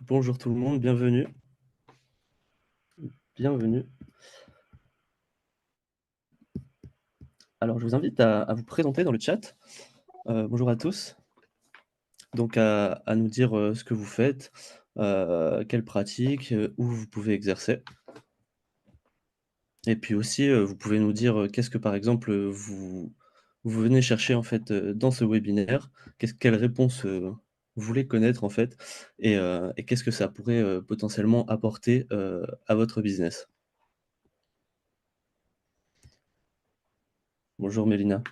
Bonjour tout le monde, bienvenue, bienvenue. Alors je vous invite à vous présenter dans le chat. Bonjour à tous. Donc à nous dire, ce que vous faites, quelles pratiques, où vous pouvez exercer et puis aussi, vous pouvez nous dire, qu'est-ce que par exemple, vous venez chercher en fait, dans ce webinaire? Quelles réponses, vous voulez connaître en fait et qu'est-ce que ça pourrait, potentiellement apporter, à votre business? Bonjour Mélina.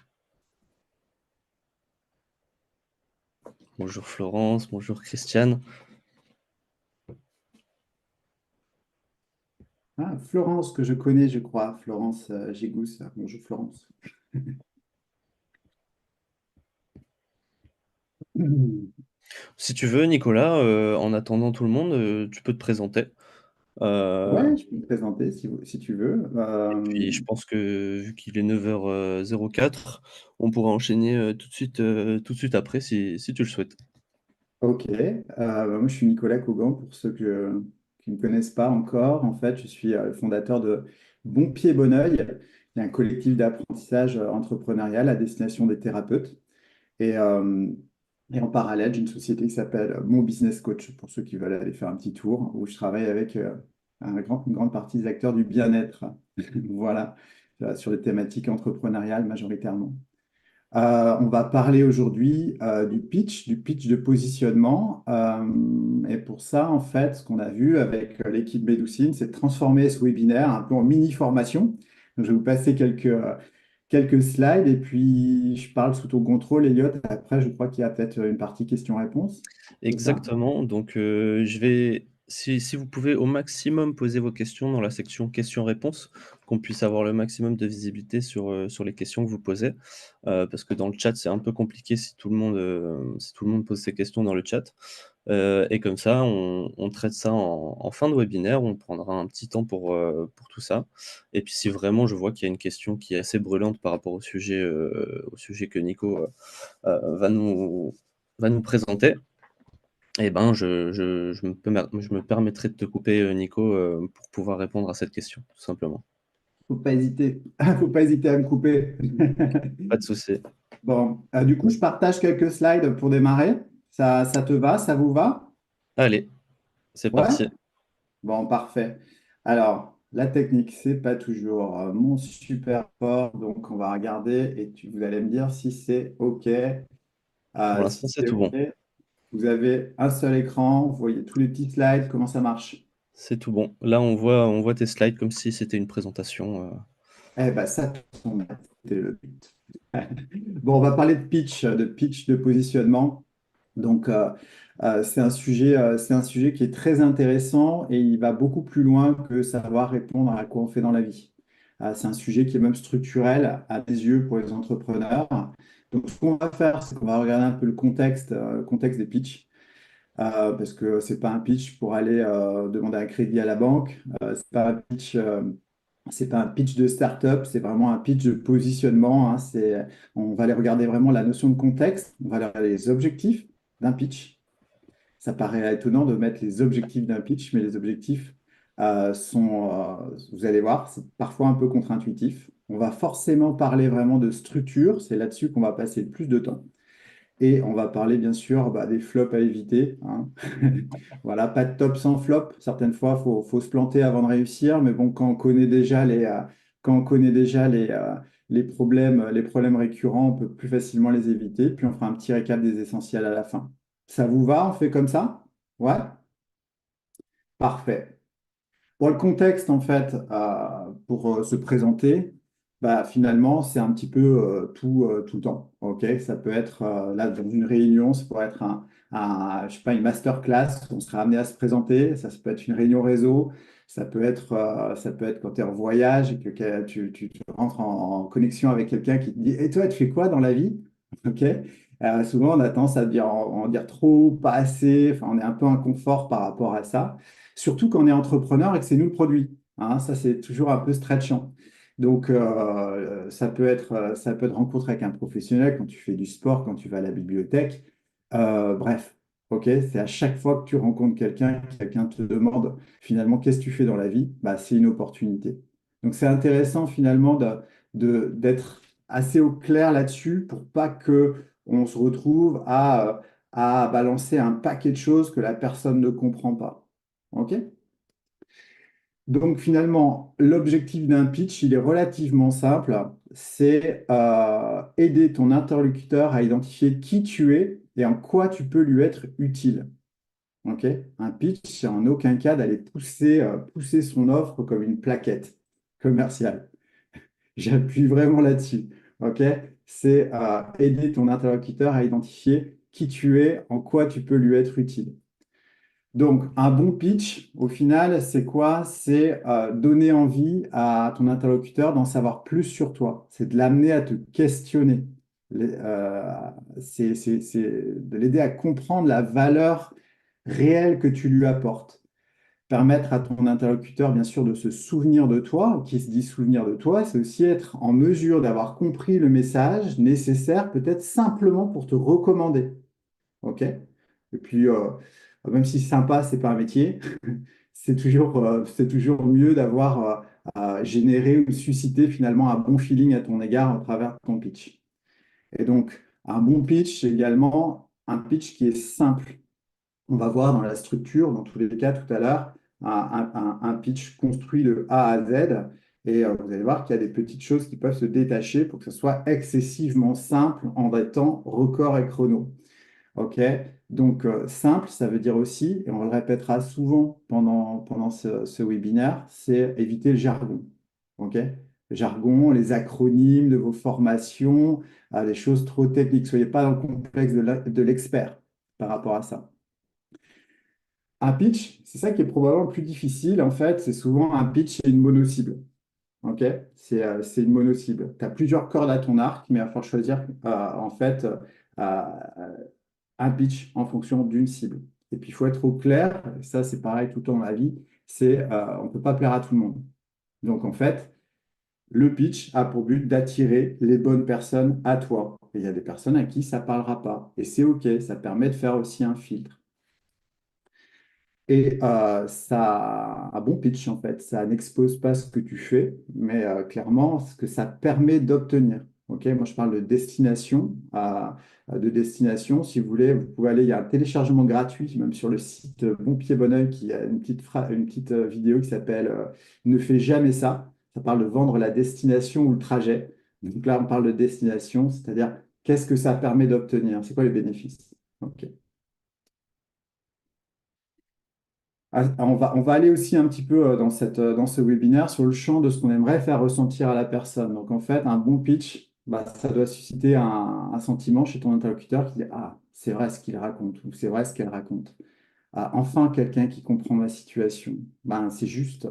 Bonjour Florence, bonjour Christiane. Ah, Florence, que je connais, je crois. Florence Gigous. Bonjour Florence. Si tu veux, Nicolas, en attendant tout le monde, tu peux te présenter. Ouais, je peux me présenter si tu veux. Et puis je pense que vu qu'il est 9h04, on pourra enchaîner, tout de suite après si tu le souhaites. Ok. Moi, je suis Nicolas Caugan, pour ceux qui ne me connaissent pas encore. En fait, je suis le fondateur de Bon Pied, Bon Oeil, qui est un collectif d'apprentissage entrepreneurial à destination des thérapeutes. Et, euh, et en parallèle, j'ai une société qui s'appelle Mon Business Coach, pour ceux qui veulent aller faire un petit tour, où je travaille avec une grande partie des acteurs du bien-être. Voilà, sur les thématiques entrepreneuriales majoritairement. On va parler aujourd'hui du pitch de positionnement. Et pour ça, en fait, ce qu'on a vu avec l'équipe Médoucine, c'est de transformer ce webinaire un peu en mini-formation. Donc, je vais vous passer quelques slides et puis je parle sous ton contrôle, Elliot. Après, je crois qu'il y a peut-être une partie questions-réponses. C'est ça? Exactement, donc je vais si vous pouvez au maximum poser vos questions dans la section questions-réponses, qu'on puisse avoir le maximum de visibilité sur les questions que vous posez. Parce que dans le chat, c'est un peu compliqué si tout le monde pose ses questions dans le chat. Et comme ça, on traite ça en fin de webinaire, on prendra un petit temps pour tout ça. Et puis si vraiment je vois qu'il y a une question qui est assez brûlante par rapport au sujet que Nico, va nous présenter, eh ben, je me permettrai de te couper, Nico, pour pouvoir répondre à cette question, tout simplement. Faut pas hésiter. Faut pas hésiter à me couper. Pas de souci. Bon, du coup, je partage quelques slides pour démarrer. Ça te va? Ça vous va? Allez, c'est Ouais? parti. Bon, parfait. Alors, la technique, c'est pas toujours mon super fort, donc on va regarder et vous allez me dire si c'est OK. Pour Si l'instant, c'est c'est tout bon. OK, vous avez un seul écran, vous voyez tous les petits slides, comment ça marche? C'est tout bon. Là, on voit tes slides comme si c'était une présentation. Eh ben, ça tombe bien, c'était le but. Bon, on va parler de pitch de positionnement. Donc, c'est un sujet qui est très intéressant et il va beaucoup plus loin que savoir répondre à quoi on fait dans la vie. C'est un sujet qui est même structurel à mes yeux pour les entrepreneurs. Donc, ce qu'on va faire, c'est qu'on va regarder un peu le contexte des pitchs, parce que c'est pas un pitch pour aller demander un crédit à la banque. C'est pas un pitch de start-up, c'est vraiment un pitch de positionnement, hein. On va aller regarder vraiment la notion de contexte, on va aller regarder les objectifs d'un pitch. Ça paraît étonnant de mettre les objectifs d'un pitch, mais les objectifs vous allez voir, c'est parfois un peu contre-intuitif. On va forcément parler vraiment de structure, c'est là-dessus qu'on va passer le plus de temps. Et on va parler bien sûr des flops à éviter, hein. Voilà, pas de top sans flop. Certaines fois, faut se planter avant de réussir, mais bon, quand on connaît déjà les problèmes récurrents, on peut plus facilement les éviter. Puis on fera un petit récap des essentiels à la fin. Ça vous va? On fait comme ça? Ouais? Parfait. Pour le contexte, en fait, pour se présenter, finalement, c'est un petit peu tout le temps. Ok, ça peut être là dans une réunion, ça pourrait être je sais pas, une masterclass, on sera amené à se présenter. Ça peut être une réunion réseau, ça peut être quand tu es en voyage et que tu rentres en connexion avec quelqu'un qui te dit, et toi, tu fais quoi dans la vie? Ok. Souvent, on a tendance à en dire trop, pas assez. Enfin, on est un peu inconfort par rapport à ça. Surtout quand on est entrepreneur et que c'est nous le produit, hein. Ça, c'est toujours un peu stretchant. Donc, ça peut être rencontre avec un professionnel quand tu fais du sport, quand tu vas à la bibliothèque. Bref. Ok, c'est à chaque fois que tu rencontres quelqu'un, que quelqu'un te demande finalement qu'est-ce que tu fais dans la vie, bah, c'est une opportunité. Donc c'est intéressant finalement d'être assez au clair là-dessus pour pas que on se retrouve à balancer un paquet de choses que la personne ne comprend pas. Ok? Donc finalement, l'objectif d'un pitch, il est relativement simple. C'est aider ton interlocuteur à identifier qui tu es et en quoi tu peux lui être utile. Ok. Un pitch, c'est en aucun cas d'aller pousser son offre comme une plaquette commerciale. J'appuie vraiment là-dessus. Ok. C'est aider ton interlocuteur à identifier qui tu es, en quoi tu peux lui être utile. Donc, un bon pitch, au final, c'est quoi? C'est donner envie à ton interlocuteur d'en savoir plus sur toi. C'est de l'amener à te questionner. C'est de l'aider à comprendre la valeur réelle que tu lui apportes. Permettre à ton interlocuteur, bien sûr, de se souvenir de toi. Qui se dit souvenir de toi, c'est aussi être en mesure d'avoir compris le message nécessaire, peut-être simplement pour te recommander. OK? Et puis, même si c'est sympa, c'est pas un métier, c'est toujours mieux d'avoir généré ou suscité finalement un bon feeling à ton égard à travers ton pitch. Et donc, un bon pitch, c'est également un pitch qui est simple. On va voir dans la structure, dans tous les cas tout à l'heure, un pitch construit de A à Z. Et vous allez voir qu'il y a des petites choses qui peuvent se détacher pour que ce soit excessivement simple en des temps record et chrono. OK? Donc, simple, ça veut dire aussi, et on le répétera souvent pendant ce webinaire, c'est éviter le jargon. OK? Le jargon, les acronymes de vos formations, les choses trop techniques. Soyez pas dans le complexe de l'expert par rapport à ça. Un pitch, c'est ça qui est probablement le plus difficile, en fait, c'est souvent un pitch et une mono-cible. OK? C'est une mono-cible. Tu as plusieurs cordes à ton arc, mais il va falloir choisir, en fait, un pitch en fonction d'une cible. Et puis, il faut être au clair, et ça c'est pareil tout au long de la vie, on ne peut pas plaire à tout le monde. Donc, en fait, le pitch a pour but d'attirer les bonnes personnes à toi. Et il y a des personnes à qui ça ne parlera pas. Et c'est OK, ça permet de faire aussi un filtre. Et un bon pitch, en fait, ça n'expose pas ce que tu fais, mais clairement ce que ça permet d'obtenir. Ok, moi, je parle de destination. De destination, si vous voulez, vous pouvez aller, il y a un téléchargement gratuit, même sur le site Bon Pied Bon Oeil, qui a une petite vidéo qui s'appelle Ne fais jamais ça. Ça parle de vendre la destination ou le trajet. Donc là, on parle de destination, c'est-à-dire qu'est-ce que ça permet d'obtenir? C'est quoi les bénéfices? Ok. On va aller aussi un petit peu dans ce webinaire sur le champ de ce qu'on aimerait faire ressentir à la personne. Donc, en fait, un bon pitch, bah, ça doit susciter un sentiment chez ton interlocuteur qui dit, ah, c'est vrai ce qu'il raconte ou c'est vrai ce qu'elle raconte. Ah, enfin, quelqu'un qui comprend ma situation. Ben, c'est juste,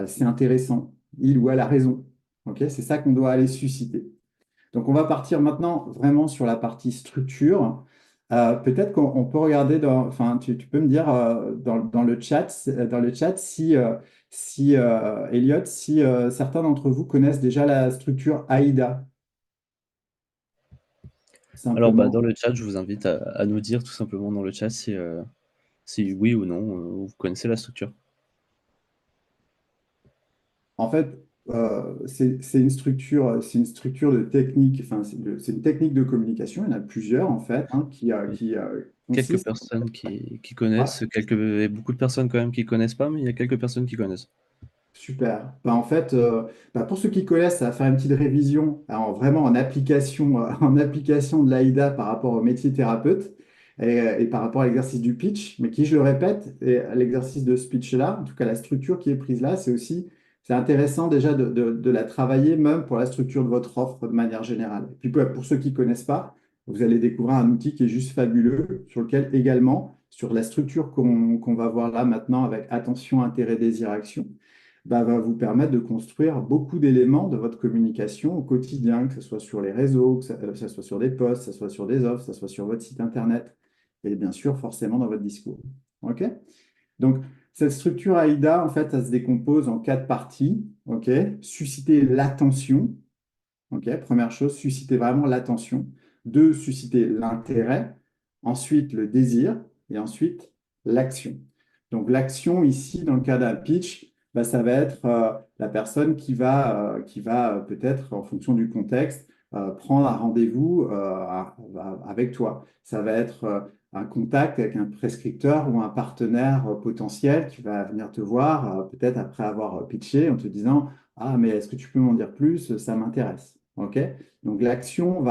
c'est intéressant. Il ou elle a raison. Ok, c'est ça qu'on doit aller susciter. Donc, on va partir maintenant vraiment sur la partie structure. Peut-être qu'on peut regarder enfin, tu peux me dire dans le chat si Elliot, si certains d'entre vous connaissent déjà la structure AIDA, Alors, bah, dans simplement. le chat, je vous invite à nous dire tout simplement dans le chat si oui ou non, vous connaissez la structure. En fait, c'est une structure de technique, enfin, c'est une technique de communication. Il y en a plusieurs, en fait, hein, qui Quelques consiste. personnes qui Ouais. connaissent, et beaucoup de personnes quand même qui connaissent pas, mais il y a quelques personnes qui connaissent. Super. Bah, en fait, pour ceux qui connaissent, ça va faire une petite révision vraiment en application, en application de l'AIDA par rapport au métier thérapeute et par rapport à l'exercice du pitch. Mais qui, je le répète, et l'exercice de ce pitch-là, en tout cas la structure qui est prise là, c'est intéressant déjà de la travailler même pour la structure de votre offre de manière générale. Et puis pour ceux qui ne connaissent pas, vous allez découvrir un outil qui est juste fabuleux, sur lequel également, sur la structure qu'on va voir là maintenant avec attention, intérêt, désir, action bah, va vous permettre de construire beaucoup d'éléments de votre communication au quotidien, que ce soit sur les réseaux, que ce soit sur des posts, que ce soit sur des offres, que ce soit sur votre site internet et bien sûr forcément dans votre discours. OK? Donc, cette structure AIDA, en fait, elle se décompose en quatre parties. OK? Susciter l'attention. OK? Première chose, susciter vraiment l'attention. Deux, susciter l'intérêt. Ensuite, le désir. et ensuite l'action. Donc l'action ici, dans le cas d'un pitch, bah, ça va être la personne qui va peut-être, en fonction du contexte, prendre un rendez-vous avec toi. Ça va être un contact avec un prescripteur ou un partenaire potentiel qui va venir te voir, peut-être après avoir pitché, en te disant, ah, mais est-ce que tu peux m'en dire plus? Ça m'intéresse. OK? Donc l'action,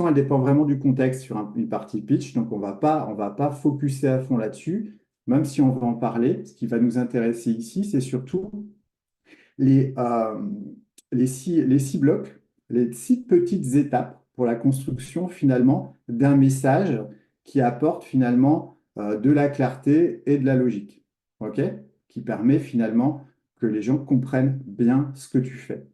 elle dépend vraiment du contexte sur une partie pitch. Donc on va pas focuser à fond là-dessus, même si on va en parler. Ce qui va nous intéresser ici, c'est surtout les, euh, les six blocs, les 6 petites étapes pour la construction finalement d'un message qui apporte finalement de la clarté et de la logique. OK? Qui permet finalement que les gens comprennent bien ce que tu fais.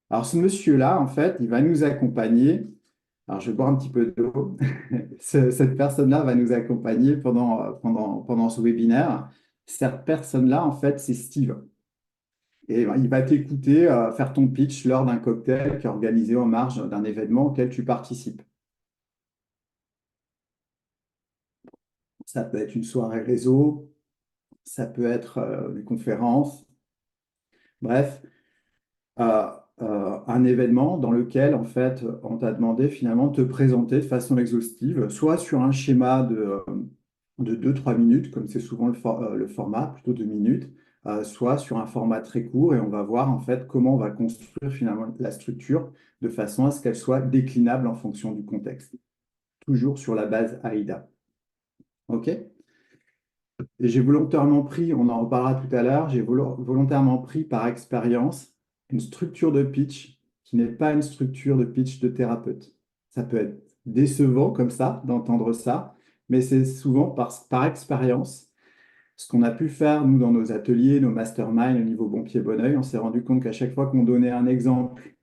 Alors, ce monsieur-là, en fait, il va nous accompagner. Alors, je vais boire un petit peu d'eau. Cette personne-là va nous accompagner pendant ce webinaire. Cette personne-là, en fait, c'est Steve. Et il va t'écouter faire ton pitch lors d'un cocktail qui est organisé en marge d'un événement auquel tu participes. Ça peut être une soirée réseau, ça peut être une conférence, bref, euh, un événement dans lequel, en fait, on t'a demandé finalement de te présenter de façon exhaustive, soit sur un schéma de 2-3 minutes, comme c'est souvent le format, plutôt 2 minutes, soit sur un format très court, et on va voir en fait comment on va construire finalement la structure de façon à ce qu'elle soit déclinable en fonction du contexte, toujours sur la base AIDA. OK? Et j'ai volontairement pris, on en reparlera tout à l'heure, j'ai volontairement pris par expérience une structure de pitch qui n'est pas une structure de pitch de thérapeute. Ça peut être décevant comme ça, d'entendre ça, mais c'est souvent par expérience. Ce qu'on a pu faire, nous, dans nos ateliers, nos masterminds au niveau bon pied, bon oeil, on s'est rendu compte qu'à chaque fois qu'on donnait un exemple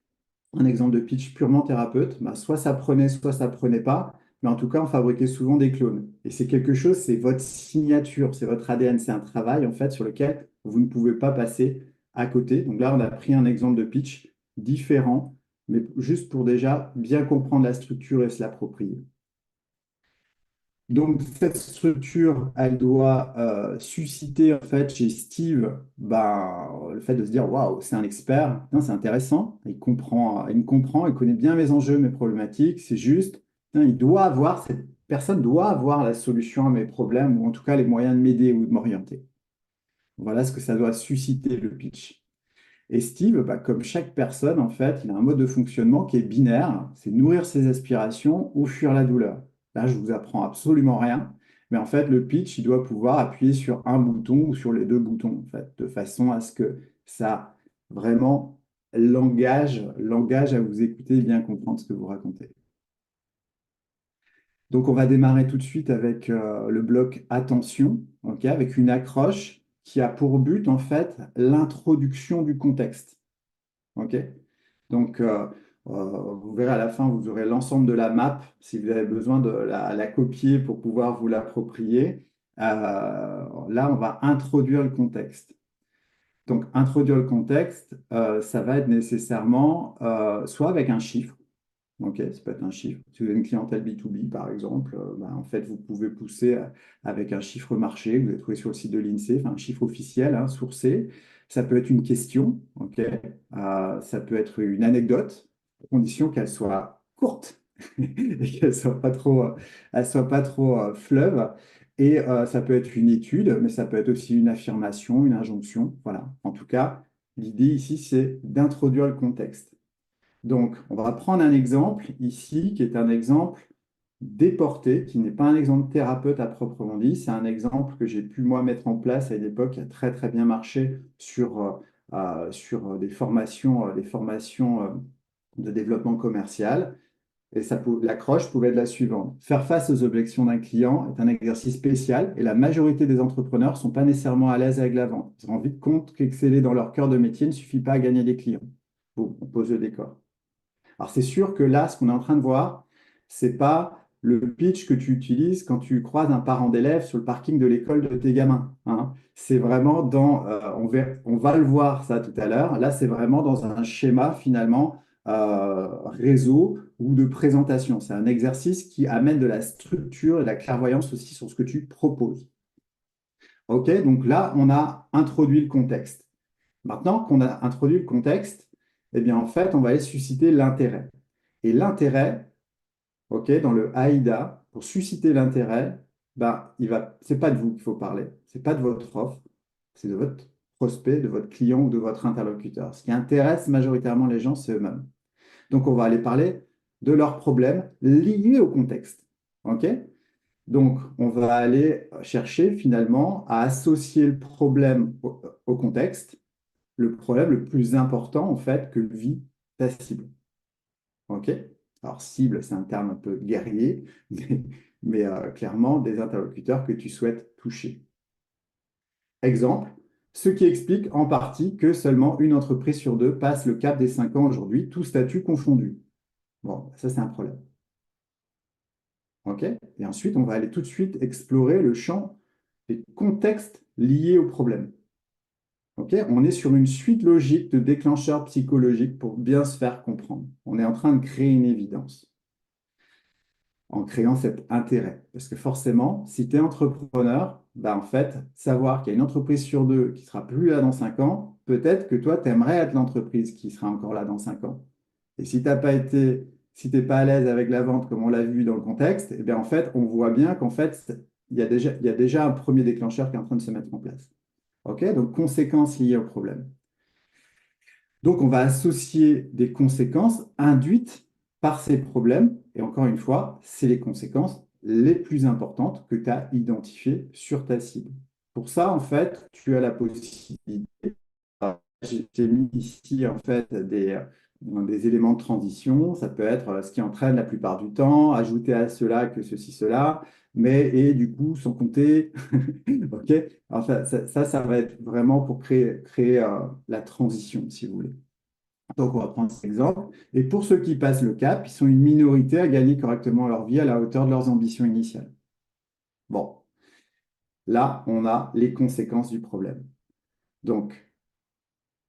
de pitch purement thérapeute, bah, soit ça prenait, soit ça prenait pas. Mais en tout cas, on fabriquait souvent des clones. Et c'est quelque chose, c'est votre signature, c'est votre ADN, c'est un travail en fait sur lequel vous ne pouvez pas passer à côté. Donc là, on a pris un exemple de pitch différent, mais juste pour déjà bien comprendre la structure et se l'approprier. Donc, cette structure, elle doit susciter en fait chez Steve le fait de se dire waouh, c'est un expert, putain, c'est intéressant, il me comprend, il connaît bien mes enjeux, mes problématiques, c'est juste, putain, cette personne doit avoir la solution à mes problèmes, ou en tout cas les moyens de m'aider ou de m'orienter. Voilà ce que ça doit susciter le pitch. Et Steve, comme chaque personne, en fait, il a un mode de fonctionnement qui est binaire, c'est nourrir ses aspirations ou fuir la douleur. Là, je vous apprends absolument rien, mais en fait, le pitch, il doit pouvoir appuyer sur un bouton ou sur les deux boutons, en fait, de façon à ce que ça vraiment l'engage à vous écouter et bien comprendre ce que vous racontez. Donc, on va démarrer tout de suite avec le bloc attention, ok, avec une accroche qui a pour but, en fait, l'introduction du contexte. OK? Donc, vous verrez à la fin, vous aurez l'ensemble de la map si vous avez besoin de la copier pour pouvoir vous l'approprier. Là, on va introduire le contexte. Donc, introduire le contexte, ça va être nécessairement soit avec un chiffre. OK, ça peut être un chiffre. Si vous avez une clientèle B2B, par exemple, en fait, vous pouvez pousser avec un chiffre marché que vous avez trouvé sur le site de l'INSEE, enfin, un chiffre officiel, hein, sourcé. Ça peut être une question, OK. Ça peut être une anecdote, à condition qu'elle soit courte et qu'elle soit pas trop fleuve. Et ça peut être une étude, mais ça peut être aussi une affirmation, une injonction. Voilà. En tout cas, l'idée ici, c'est d'introduire le contexte. Donc, on va prendre un exemple ici qui est un exemple déporté, qui n'est pas un exemple thérapeute à proprement dit. C'est un exemple que j'ai pu moi mettre en place à une époque qui a très très bien marché sur des formations de développement commercial. Et l'accroche pouvait être la suivante. Faire face aux objections d'un client est un exercice spécial et la majorité des entrepreneurs ne sont pas nécessairement à l'aise avec la vente. Ils se rendent vite compte qu'exceller dans leur cœur de métier ne suffit pas à gagner des clients. Bon, on pose le décor. Alors, c'est sûr que là, ce qu'on est en train de voir, c'est pas le pitch que tu utilises quand tu croises un parent d'élève sur le parking de l'école de tes gamins, hein. C'est vraiment on va le voir ça tout à l'heure. Là, c'est vraiment dans un schéma finalement réseau ou de présentation. C'est un exercice qui amène de la structure et de la clairvoyance aussi sur ce que tu proposes. OK, donc là, on a introduit le contexte. Maintenant qu'on a introduit le contexte, eh bien, en fait, on va aller susciter l'intérêt. Et l'intérêt, OK, dans le AIDA, pour susciter l'intérêt, ben, c'est pas de vous qu'il faut parler, c'est pas de votre offre, c'est de votre prospect, de votre client ou de votre interlocuteur. Ce qui intéresse majoritairement les gens, c'est eux-mêmes. Donc, on va aller parler de leurs problèmes liés au contexte. OK? Donc, on va aller chercher finalement à associer le problème au contexte, le problème le plus important en fait que vit ta cible. OK? Alors, cible, c'est un terme un peu guerrier, mais clairement des interlocuteurs que tu souhaites toucher. Exemple, ce qui explique en partie que seulement une entreprise sur deux passe le cap des 5 ans aujourd'hui, tout statut confondu. Bon, ça c'est un problème. OK? Et ensuite, on va aller tout de suite explorer le champ des contextes liés au problème. OK? On est sur une suite logique de déclencheurs psychologiques pour bien se faire comprendre. On est en train de créer une évidence en créant cet intérêt. Parce que forcément, si tu es entrepreneur, bah en fait, savoir qu'il y a une entreprise sur deux qui sera plus là dans 5 ans, peut-être que toi, tu aimerais être l'entreprise qui sera encore là dans 5 ans. Et si tu n'as pas été, si t'es pas à l'aise avec la vente, comme on l'a vu dans le contexte, eh bien en fait, on voit bien qu'en fait, il y a déjà un premier déclencheur qui est en train de se mettre en place. OK? Donc, conséquences liées au problème. Donc, on va associer des conséquences induites par ces problèmes. Et encore une fois, c'est les conséquences les plus importantes que tu as identifiées sur ta cible. Pour ça, en fait, tu as la possibilité. J'ai mis ici, en fait, des éléments de transition. Ça peut être ce qui entraîne la plupart du temps, ajouter à cela que ceci, cela, mais et du coup, sans compter. OK? Alors, ça va être vraiment pour créer la transition, si vous voulez. Donc, on va prendre cet exemple. Et pour ceux qui passent le cap, ils sont une minorité à gagner correctement leur vie à la hauteur de leurs ambitions initiales. Bon, là, on a les conséquences du problème. Donc,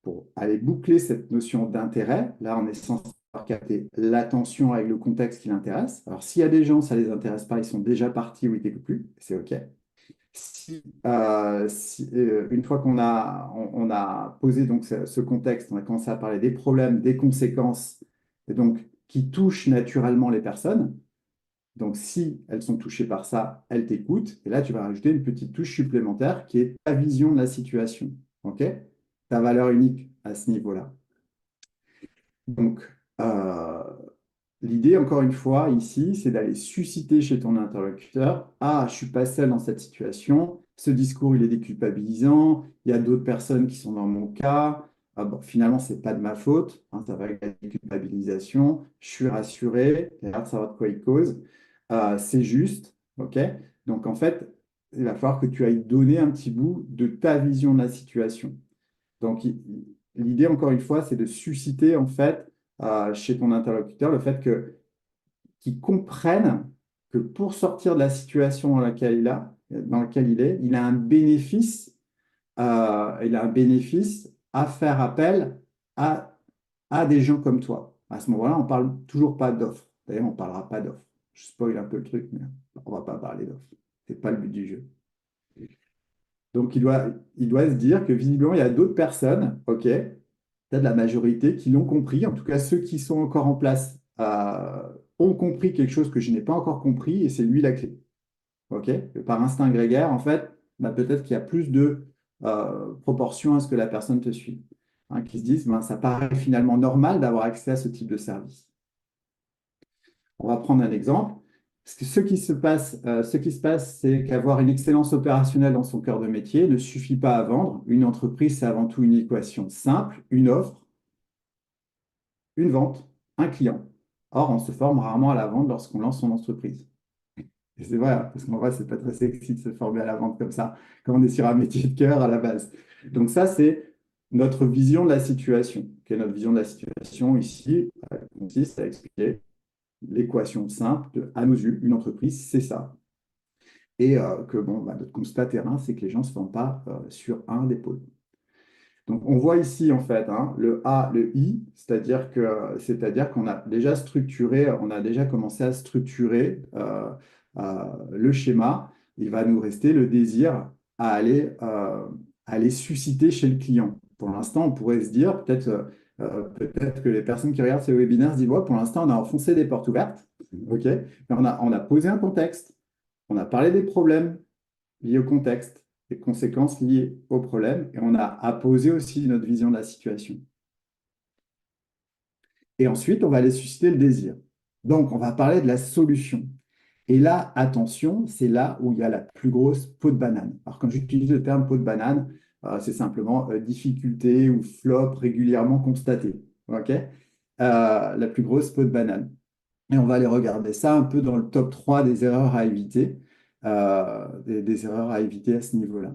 pour aller boucler cette notion d'intérêt, là, on est censé capter l'attention avec le contexte qui l'intéresse. Alors, s'il y a des gens, ça ne les intéresse pas, ils sont déjà partis ou ils t'écoutent plus, c'est OK. Une fois on a posé donc ce contexte, on a commencé à parler des problèmes, des conséquences, et donc qui touchent naturellement les personnes. Donc, si elles sont touchées par ça, elles t'écoutent. Et là, tu vas rajouter une petite touche supplémentaire qui est ta vision de la situation. OK? Ta valeur unique à ce niveau-là. Donc, euh, l'idée, encore une fois, ici, c'est d'aller susciter chez ton interlocuteur, ah, je suis pas seul dans cette situation, ce discours, il est déculpabilisant, il y a d'autres personnes qui sont dans mon cas, ah, bon, finalement, c'est pas de ma faute, hein, ça va avec la déculpabilisation, je suis rassuré, il a l'air de savoir de quoi il cause. C'est juste, ok? Donc, en fait, il va falloir que tu ailles donner un petit bout de ta vision de la situation. Donc, l'idée, encore une fois, c'est de susciter, en fait, chez ton interlocuteur, le fait qu'il comprenne que pour sortir de la situation dans laquelle il a un bénéfice, à faire appel à, à des gens comme toi. À ce moment-là, on ne parle toujours pas d'offres. D'ailleurs, on ne parlera pas d'offres. Je spoil un peu le truc, mais on ne va pas parler d'offres. Ce n'est pas le but du jeu. Donc, il doit se dire que visiblement, il y a d'autres personnes, OK, peut-être la majorité, qui l'ont compris. En tout cas, ceux qui sont encore en place ont compris quelque chose que je n'ai pas encore compris, et c'est lui la clé. OK? Et par instinct grégaire, en fait, bah, peut-être qu'il y a plus de proportion à ce que la personne te suit. Hein, qui se disent, ben, ça paraît finalement normal d'avoir accès à ce type de service. On va prendre un exemple. Parce que ce qui se passe, c'est qu'avoir une excellence opérationnelle dans son cœur de métier ne suffit pas à vendre. Une entreprise, c'est avant tout une équation simple, une offre, une vente, un client. Or, on se forme rarement à la vente lorsqu'on lance son entreprise. Et c'est vrai, hein, parce qu'en vrai, c'est pas très sexy de se former à la vente comme ça, quand on est sur un métier de cœur à la base. Donc ça, c'est notre vision de la situation. Notre vision de la situation ici consiste à expliquer l'équation simple de, à nos yeux, une entreprise, c'est ça. Et que bon, bah, notre constat terrain, c'est que les gens ne se forment pas sur un des pôles. Donc, on voit ici, en fait, hein, le A, le I, c'est-à-dire qu'on a déjà structuré, on a déjà commencé à structurer le schéma. Il va nous rester le désir à aller susciter chez le client. Pour l'instant, on pourrait se dire, peut-être que les personnes qui regardent ces webinaires se disent, ouais, pour l'instant, on a enfoncé des portes ouvertes, OK, mais on a posé un contexte, on a parlé des problèmes liées au contexte, les conséquences liées au problème, et on a apposé aussi notre vision de la situation. Et ensuite, on va aller susciter le désir. Donc, on va parler de la solution. Et là, attention, c'est là où il y a la plus grosse peau de banane. Alors, quand j'utilise le terme peau de banane, c'est simplement difficulté ou flop régulièrement constaté. OK? La plus grosse peau de banane. Et on va aller regarder ça un peu dans le top 3 des erreurs à éviter, des erreurs à éviter à ce niveau-là.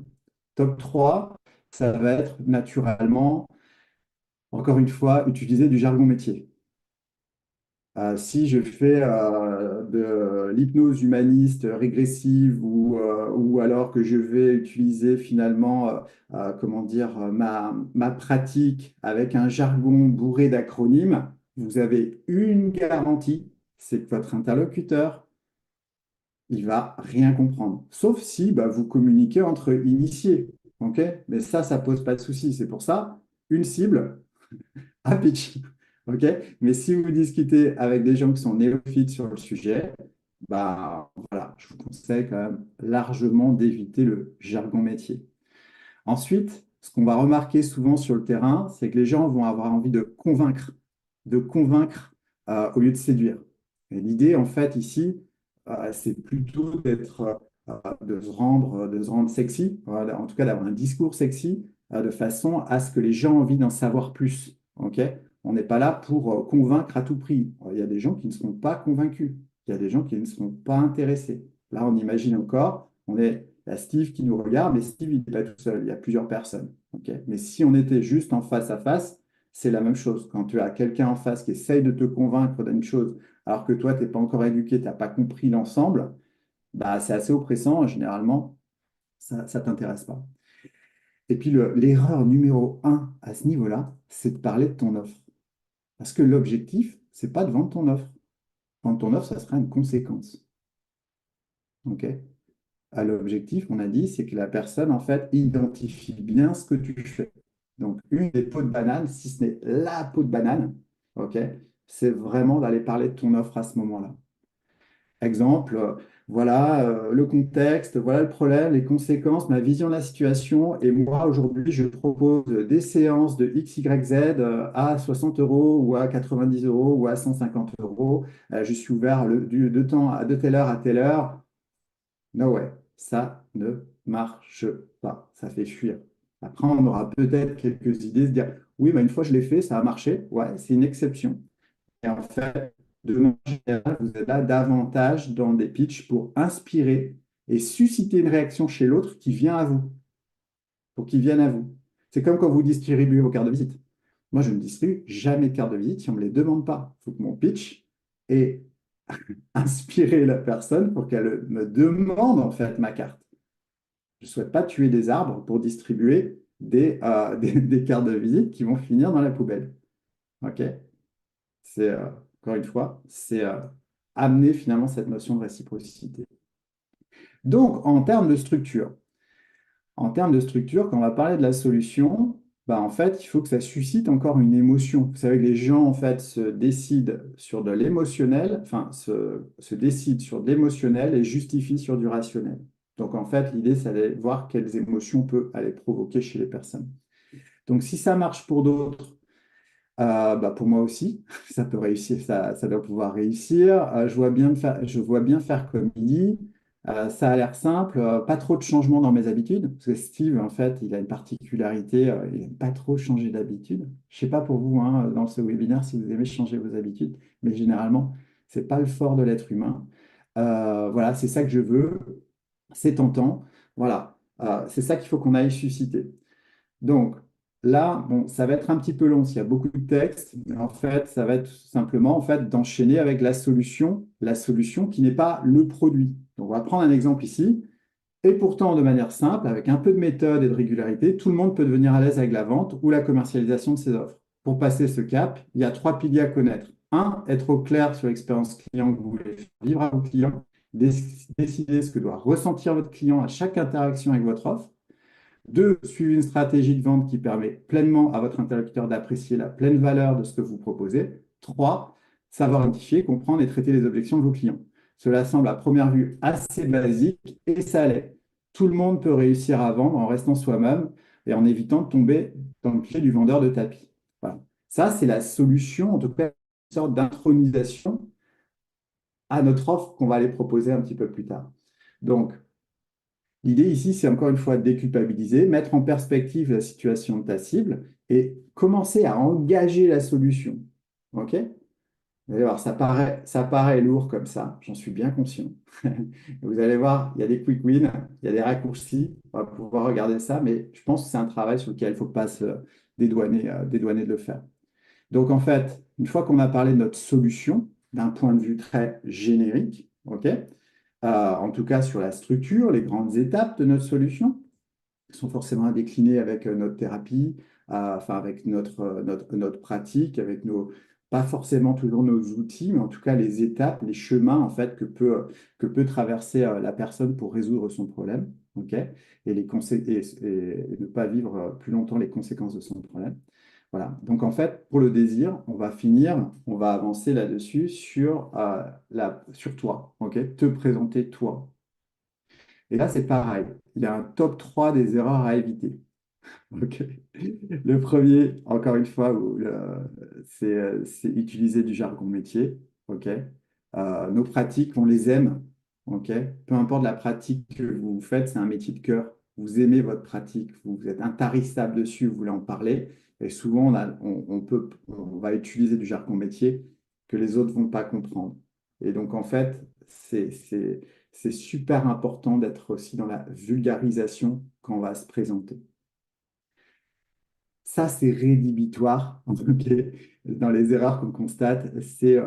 Top 3, ça va être naturellement, encore une fois, utiliser du jargon métier. Si je fais de l'hypnose humaniste régressive ou alors que je vais utiliser finalement, comment dire, ma pratique avec un jargon bourré d'acronymes, vous avez une garantie, c'est que votre interlocuteur, il va rien comprendre. Sauf si bah, vous communiquez entre initiés. OK? Mais ça pose pas de souci. C'est pour ça, une cible, un pitch. OK? Mais si vous discutez avec des gens qui sont néophytes sur le sujet, bah voilà, je vous conseille quand même largement d'éviter le jargon métier. Ensuite, ce qu'on va remarquer souvent sur le terrain, c'est que les gens vont avoir envie de convaincre au lieu de séduire. Et l'idée, en fait, ici, c'est plutôt de se rendre sexy, voilà, en tout cas d'avoir un discours sexy, de façon à ce que les gens aient envie d'en savoir plus. Ok. On n'est pas là pour convaincre à tout prix. Il y a des gens qui ne seront pas convaincus. Il y a des gens qui ne seront pas intéressés. Là, on imagine encore, il y a Steve qui nous regarde, mais Steve, il n'est pas tout seul, il y a plusieurs personnes. Ok. Mais si on était juste en face à face, c'est la même chose. Quand tu as quelqu'un en face qui essaye de te convaincre d'une chose, alors que toi, tu n'es pas encore éduqué, tu n'as pas compris l'ensemble, bah, c'est assez oppressant. Généralement, ça ne t'intéresse pas. Et puis, l'erreur numéro un à ce niveau-là, c'est de parler de ton offre. Parce que l'objectif, c'est pas de vendre ton offre. Vendre ton offre, ça sera une conséquence. OK? L'objectif, on a dit, c'est que la personne, en fait, identifie bien ce que tu fais. Donc, une des peaux de banane, si ce n'est la peau de banane, OK, c'est vraiment d'aller parler de ton offre à ce moment-là. Exemple, voilà le contexte, voilà le problème, les conséquences, ma vision de la situation. Et moi, aujourd'hui, je propose des séances de X, Y, Z à 60 euros ou à 90 euros ou à 150 euros. Je suis ouvert de temps de telle heure à telle heure. No way, ça ne marche pas. Ça fait fuir. Après, on aura peut-être quelques idées, se dire, oui, bah, une fois je l'ai fait, ça a marché. Ouais, c'est une exception. Et en fait, de manière générale, vous êtes là davantage dans des pitchs pour inspirer et susciter une réaction chez l'autre qui vient à vous, pour qu'il vienne à vous. C'est comme quand vous distribuez vos cartes de visite. Moi, je ne distribue jamais de cartes de visite si on ne me les demande pas. Il faut que mon pitch ait inspiré la personne pour qu'elle me demande en fait ma carte. Je ne souhaite pas tuer des arbres pour distribuer des cartes de visite qui vont finir dans la poubelle. OK? C'est, encore une fois, c'est amener finalement cette notion de réciprocité. Donc, en termes de structure, quand on va parler de la solution, bah, en fait, il faut que ça suscite encore une émotion. Vous savez que les gens, en fait, se décident sur de l'émotionnel, enfin, se décident sur de l'émotionnel et justifient sur du rationnel. Donc, en fait, l'idée, c'est d'aller voir quelles émotions on peut aller provoquer chez les personnes. Donc, si ça marche pour d'autres, bah, pour moi aussi, ça peut réussir, ça doit pouvoir réussir. Je vois bien faire comme il dit. Ça a l'air simple, pas trop de changements dans mes habitudes. Parce que Steve, en fait, il a une particularité, il n'aime pas trop changer d'habitude. Je ne sais pas pour vous, hein, dans ce webinaire, si vous aimez changer vos habitudes, mais généralement, ce n'est pas le fort de l'être humain. Voilà, c'est ça que je veux. C'est tentant. Voilà, c'est ça qu'il faut qu'on aille susciter. Donc là, bon, ça va être un petit peu long s'il y a beaucoup de texte, mais en fait, ça va être tout simplement en fait, d'enchaîner avec la solution qui n'est pas le produit. Donc, on va prendre un exemple ici. Et pourtant, de manière simple, avec un peu de méthode et de régularité, tout le monde peut devenir à l'aise avec la vente ou la commercialisation de ses offres. Pour passer ce cap, il y a trois piliers à connaître. Un, être au clair sur l'expérience client que vous voulez faire vivre à vos clients, décider ce que doit ressentir votre client à chaque interaction avec votre offre. Deux, suivre une stratégie de vente qui permet pleinement à votre interlocuteur d'apprécier la pleine valeur de ce que vous proposez. Trois, savoir identifier, comprendre et traiter les objections de vos clients. Cela semble à première vue assez basique et ça l'est. Tout le monde peut réussir à vendre en restant soi-même et en évitant de tomber dans le pied du vendeur de tapis. Voilà. Ça, c'est la solution, en tout cas, une sorte d'intronisation à notre offre qu'on va aller proposer un petit peu plus tard. Donc, l'idée ici, c'est encore une fois de déculpabiliser, mettre en perspective la situation de ta cible et commencer à engager la solution. OK? Vous allez voir, ça paraît lourd comme ça, j'en suis bien conscient. Vous allez voir, il y a des quick wins, il y a des raccourcis, on va pouvoir regarder ça, mais je pense que c'est un travail sur lequel il ne faut pas se dédouaner de le faire. Donc en fait, une fois qu'on a parlé de notre solution, d'un point de vue très générique, OK? En tout cas sur la structure, les grandes étapes de notre solution, qui sont forcément à décliner avec notre thérapie, enfin avec notre pratique, avec pas forcément toujours nos outils, mais en tout cas les étapes, les chemins en fait que peut traverser la personne pour résoudre son problème, ok? Et ne pas vivre plus longtemps les conséquences de son problème. Voilà. Donc en fait, pour le désir, on va avancer là-dessus sur toi, ok? Te présenter toi. Et là, c'est pareil. Il y a un top 3 des erreurs à éviter. Ok. Le premier, encore une fois, c'est utiliser du jargon métier. Ok. Nos pratiques, on les aime. Ok. Peu importe la pratique que vous faites, c'est un métier de cœur. Vous aimez votre pratique, vous êtes intarissable dessus, vous voulez en parler. Et souvent, on va utiliser du jargon métier que les autres ne vont pas comprendre. Et donc, en fait, c'est super important d'être aussi dans la vulgarisation quand on va se présenter. Ça, c'est rédhibitoire, ok. Dans les erreurs qu'on constate, c'est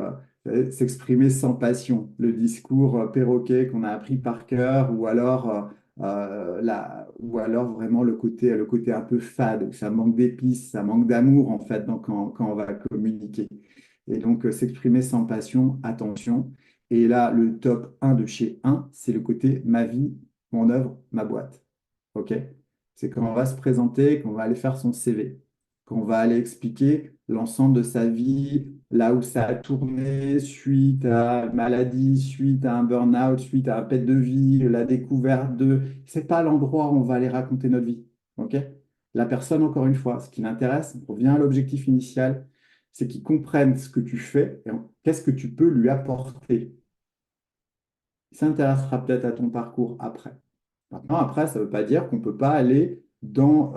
s'exprimer sans passion, le discours perroquet qu'on a appris par cœur, ou alors vraiment le côté un peu fade, où ça manque d'épices, ça manque d'amour en fait quand on va communiquer. Et donc, s'exprimer sans passion, attention. Et là, le top 1 de chez 1, c'est le côté ma vie, mon œuvre, ma boîte. OK? C'est quand on va se présenter, qu'on va aller faire son CV, qu'on va aller expliquer l'ensemble de sa vie, là où ça a tourné, suite à une maladie, suite à un burn-out, suite à un pet de vie, la découverte de... C'est pas l'endroit où on va aller raconter notre vie. OK? La personne, encore une fois, ce qui l'intéresse, on revient à l'objectif initial, c'est qu'il comprenne ce que tu fais et qu'est-ce que tu peux lui apporter. Il s'intéressera peut-être à ton parcours après. Maintenant, après, ça ne veut pas dire qu'on ne peut pas aller dans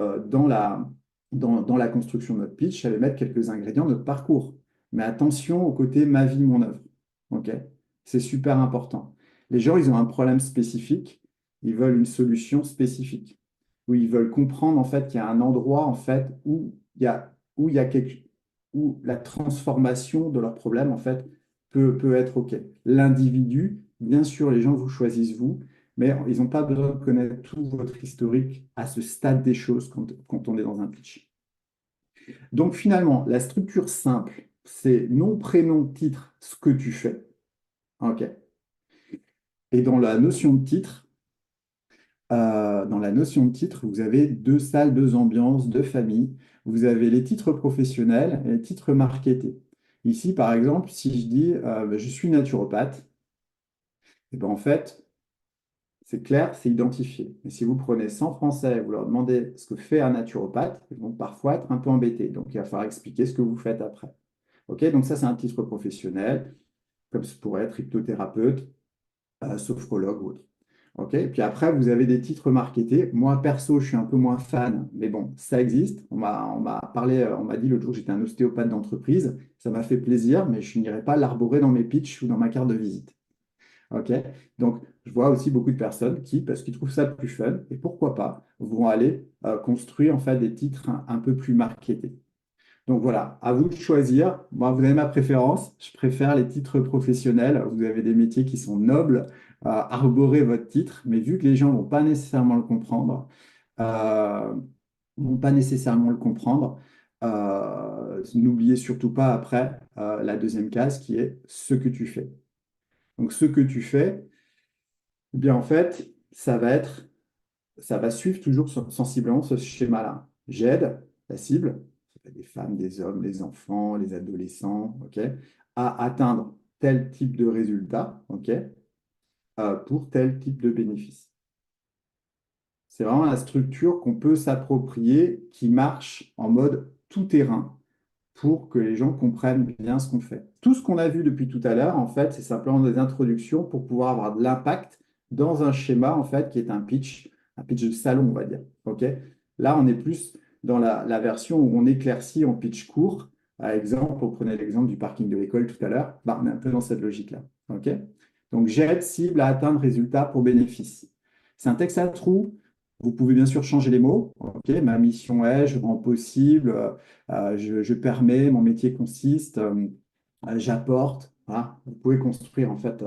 la construction de notre pitch, aller mettre quelques ingrédients de notre parcours. Mais attention au côté ma vie, mon œuvre. OK? C'est super important. Les gens, ils ont un problème spécifique, ils veulent une solution spécifique, où ils veulent comprendre en fait qu'il y a un endroit en fait où la transformation de leur problème en fait peut être OK. L'individu, bien sûr, les gens vous choisissent vous, mais ils n'ont pas besoin de connaître tout votre historique à ce stade des choses quand on est dans un pitch. Donc finalement, la structure simple, c'est nom, prénom, titre, ce que tu fais. OK. Et dans la notion de titre, vous avez deux salles, deux ambiances, deux familles. Vous avez les titres professionnels et les titres marketés. Ici, par exemple, si je dis je suis naturopathe, et ben en fait, c'est clair, c'est identifié. Mais si vous prenez 100 Français et vous leur demandez ce que fait un naturopathe, ils vont parfois être un peu embêtés. Donc, il va falloir expliquer ce que vous faites après. OK, donc ça, c'est un titre professionnel, comme ce pourrait être hypnothérapeute, sophrologue ou autre. OK, et puis après, vous avez des titres marketés. Moi, perso, je suis un peu moins fan, mais bon, ça existe. On m'a dit l'autre jour que j'étais un ostéopathe d'entreprise. Ça m'a fait plaisir, mais je n'irai pas l'arborer dans mes pitchs ou dans ma carte de visite. OK? Donc, je vois aussi beaucoup de personnes qui, parce qu'ils trouvent ça plus fun, et pourquoi pas, vont aller construire en fait des titres un peu plus marketés. Donc voilà, à vous de choisir. Moi, vous avez ma préférence. Je préfère les titres professionnels. Vous avez des métiers qui sont nobles, arborer votre titre, mais vu que les gens vont pas nécessairement le comprendre, euh, vont pas nécessairement le comprendre, n'oubliez surtout pas après la deuxième case qui est ce que tu fais. Donc, ce que tu fais, eh bien en fait, ça va suivre toujours sensiblement ce schéma-là. J'aide la cible, ça peut être des femmes, des hommes, les enfants, les adolescents, ok, à atteindre tel type de résultat, ok, pour tel type de bénéfice. C'est vraiment la structure qu'on peut s'approprier qui marche en mode tout terrain pour que les gens comprennent bien ce qu'on fait. Tout ce qu'on a vu depuis tout à l'heure, en fait, c'est simplement des introductions pour pouvoir avoir de l'impact dans un schéma, en fait, qui est un pitch de salon, on va dire. OK? Là, on est plus dans la version où on éclaircit en pitch court. Par exemple, on prenait l'exemple du parking de l'école tout à l'heure. Bah, on est un peu dans cette logique-là. OK? Donc, j'aide cible à atteindre résultat pour bénéfice. C'est un texte à trous. Vous pouvez bien sûr changer les mots. OK? Ma mission est, je rends possible, je permets, mon métier consiste, j'apporte. Voilà. Vous pouvez construire en fait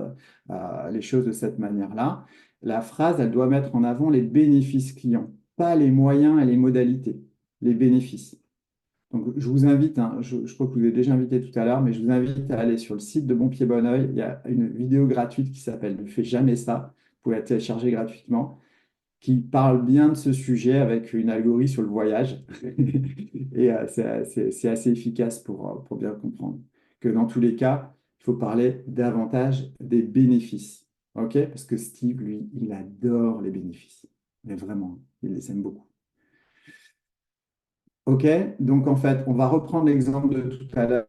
les choses de cette manière-là. La phrase, elle doit mettre en avant les bénéfices clients, pas les moyens et les modalités, les bénéfices. Donc, je vous invite, hein, je crois que je vous ai déjà invité tout à l'heure, mais je vous invite à aller sur le site de Bon Pied Bon Oeil. Il y a une vidéo gratuite qui s'appelle Ne fais jamais ça. Vous pouvez la télécharger gratuitement qui parle bien de ce sujet avec une allégorie sur le voyage. Et c'est assez efficace pour bien comprendre que dans tous les cas, il faut parler davantage des bénéfices. OK? Parce que Steve, lui, il adore les bénéfices. Mais vraiment, il les aime beaucoup. OK? Donc, en fait, on va reprendre l'exemple de tout à l'heure.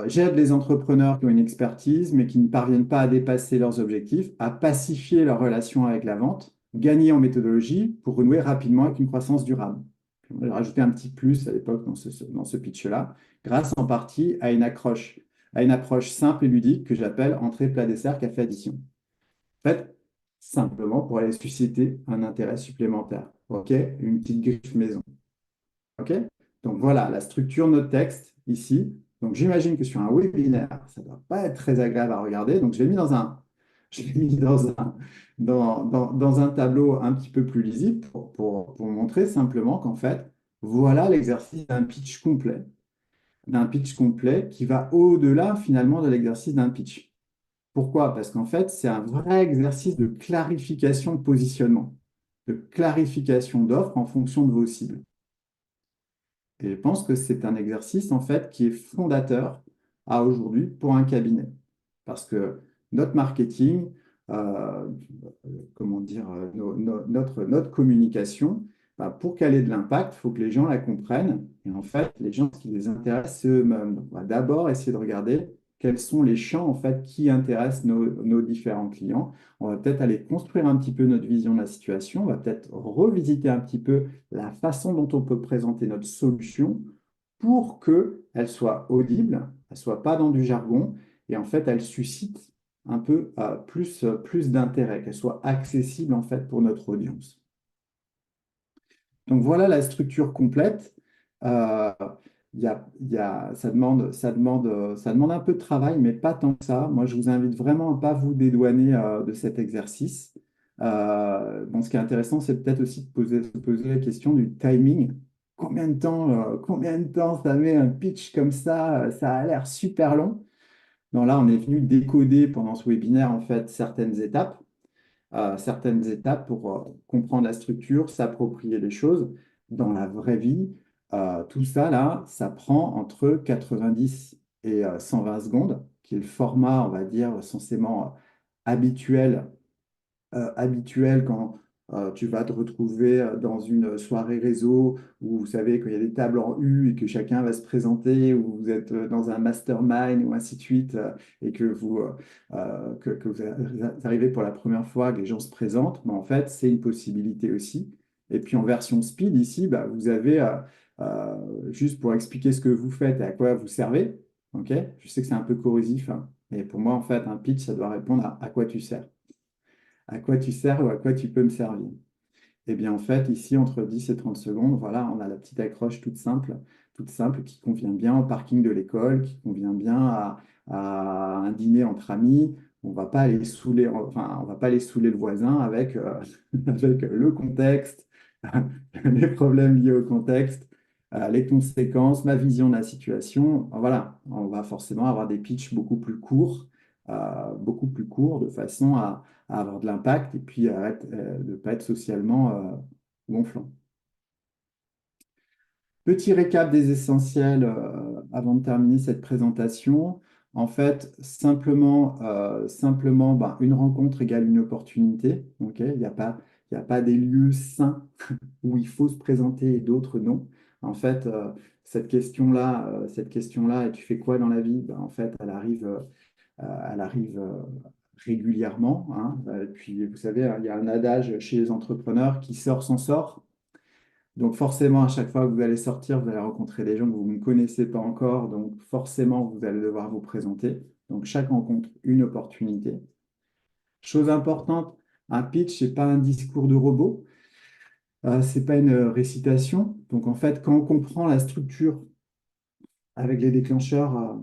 J'aide les entrepreneurs qui ont une expertise, mais qui ne parviennent pas à dépasser leurs objectifs, à pacifier leur relation avec la vente, gagner en méthodologie pour renouer rapidement avec une croissance durable. Puis on va rajouter un petit plus à l'époque dans ce pitch-là, grâce en partie à une approche simple et ludique que j'appelle entrée, plat, dessert, café, addition. En fait, simplement pour aller susciter un intérêt supplémentaire. OK? Une petite griffe maison. OK? Donc voilà la structure de notre texte ici. Donc j'imagine que sur un webinaire, ça ne doit pas être très agréable à regarder. Donc je l'ai mis je l'ai mis dans un tableau un petit peu plus lisible pour montrer simplement qu'en fait, voilà l'exercice d'un pitch complet qui va au-delà finalement de l'exercice d'un pitch. Pourquoi? Parce qu'en fait, c'est un vrai exercice de clarification de positionnement, de clarification d'offres en fonction de vos cibles. Et je pense que c'est un exercice en fait qui est fondateur à aujourd'hui pour un cabinet. Parce que notre marketing, euh, comment dire, notre communication, bah, pour qu'elle ait de l'impact, il faut que les gens la comprennent. Et en fait, les gens, ce qui les intéresse, c'est eux-mêmes. Donc, on va d'abord essayer de regarder quels sont les champs en fait qui intéressent nos différents clients. On va peut-être aller construire un petit peu notre vision de la situation. On va peut-être revisiter un petit peu la façon dont on peut présenter notre solution pour qu'elle soit audible, elle ne soit pas dans du jargon, et en fait, elle suscite un peu plus d'intérêt, qu'elle soit accessible en fait pour notre audience. Donc voilà la structure complète. Euh, ça demande un peu de travail, mais pas tant que ça. Moi, je vous invite vraiment à ne pas vous dédouaner de cet exercice. Bon, ce qui est intéressant, c'est peut-être aussi de se poser la question du timing. Combien de temps ça met un pitch comme ça? Ça a l'air super long. Non, là, on est venu décoder pendant ce webinaire, en fait, certaines étapes pour comprendre la structure, s'approprier les choses dans la vraie vie. Tout ça, là, ça prend entre 90 et 120 secondes, qui est le format, on va dire, censément habituel quand tu vas te retrouver dans une soirée réseau où vous savez qu'il y a des tables en U et que chacun va se présenter, ou vous êtes dans un mastermind ou ainsi de suite, et que vous arrivez pour la première fois, que les gens se présentent, ben, en fait, c'est une possibilité aussi. Et puis en version speed, ici, bah, vous avez, juste pour expliquer ce que vous faites et à quoi vous servez, ok? Je sais que c'est un peu corrosif, hein, mais pour moi, en fait, un pitch, ça doit répondre à quoi tu sers. À quoi tu sers ou à quoi tu peux me servir? Eh bien, en fait, ici, entre 10 et 30 secondes, voilà, on a la petite accroche toute simple qui convient bien au parking de l'école, qui convient bien à un dîner entre amis, On va pas aller saouler, enfin, on va pas aller saouler le voisin avec, avec le contexte, les problèmes liés au contexte, les conséquences, ma vision de la situation. Voilà, on va forcément avoir des pitchs beaucoup plus courts, de façon à avoir de l'impact et puis de ne pas être socialement gonflant. Petit récap des essentiels avant de terminer cette présentation. En fait, simplement ben, une rencontre égale une opportunité. Ok, il y a pas des lieux sains où il faut se présenter et d'autres non. En fait, cette question-là, et tu fais quoi dans la vie? Ben, en fait, elle arrive régulièrement, hein. Puis, vous savez, hein, il y a un adage chez les entrepreneurs qui sort s'en sort. Donc forcément, à chaque fois que vous allez sortir, vous allez rencontrer des gens que vous ne connaissez pas encore. Donc forcément, vous allez devoir vous présenter. Donc chaque rencontre, une opportunité. Chose importante, un pitch, ce n'est pas un discours de robot, ce n'est pas une récitation. Donc en fait, quand on comprend la structure avec les déclencheurs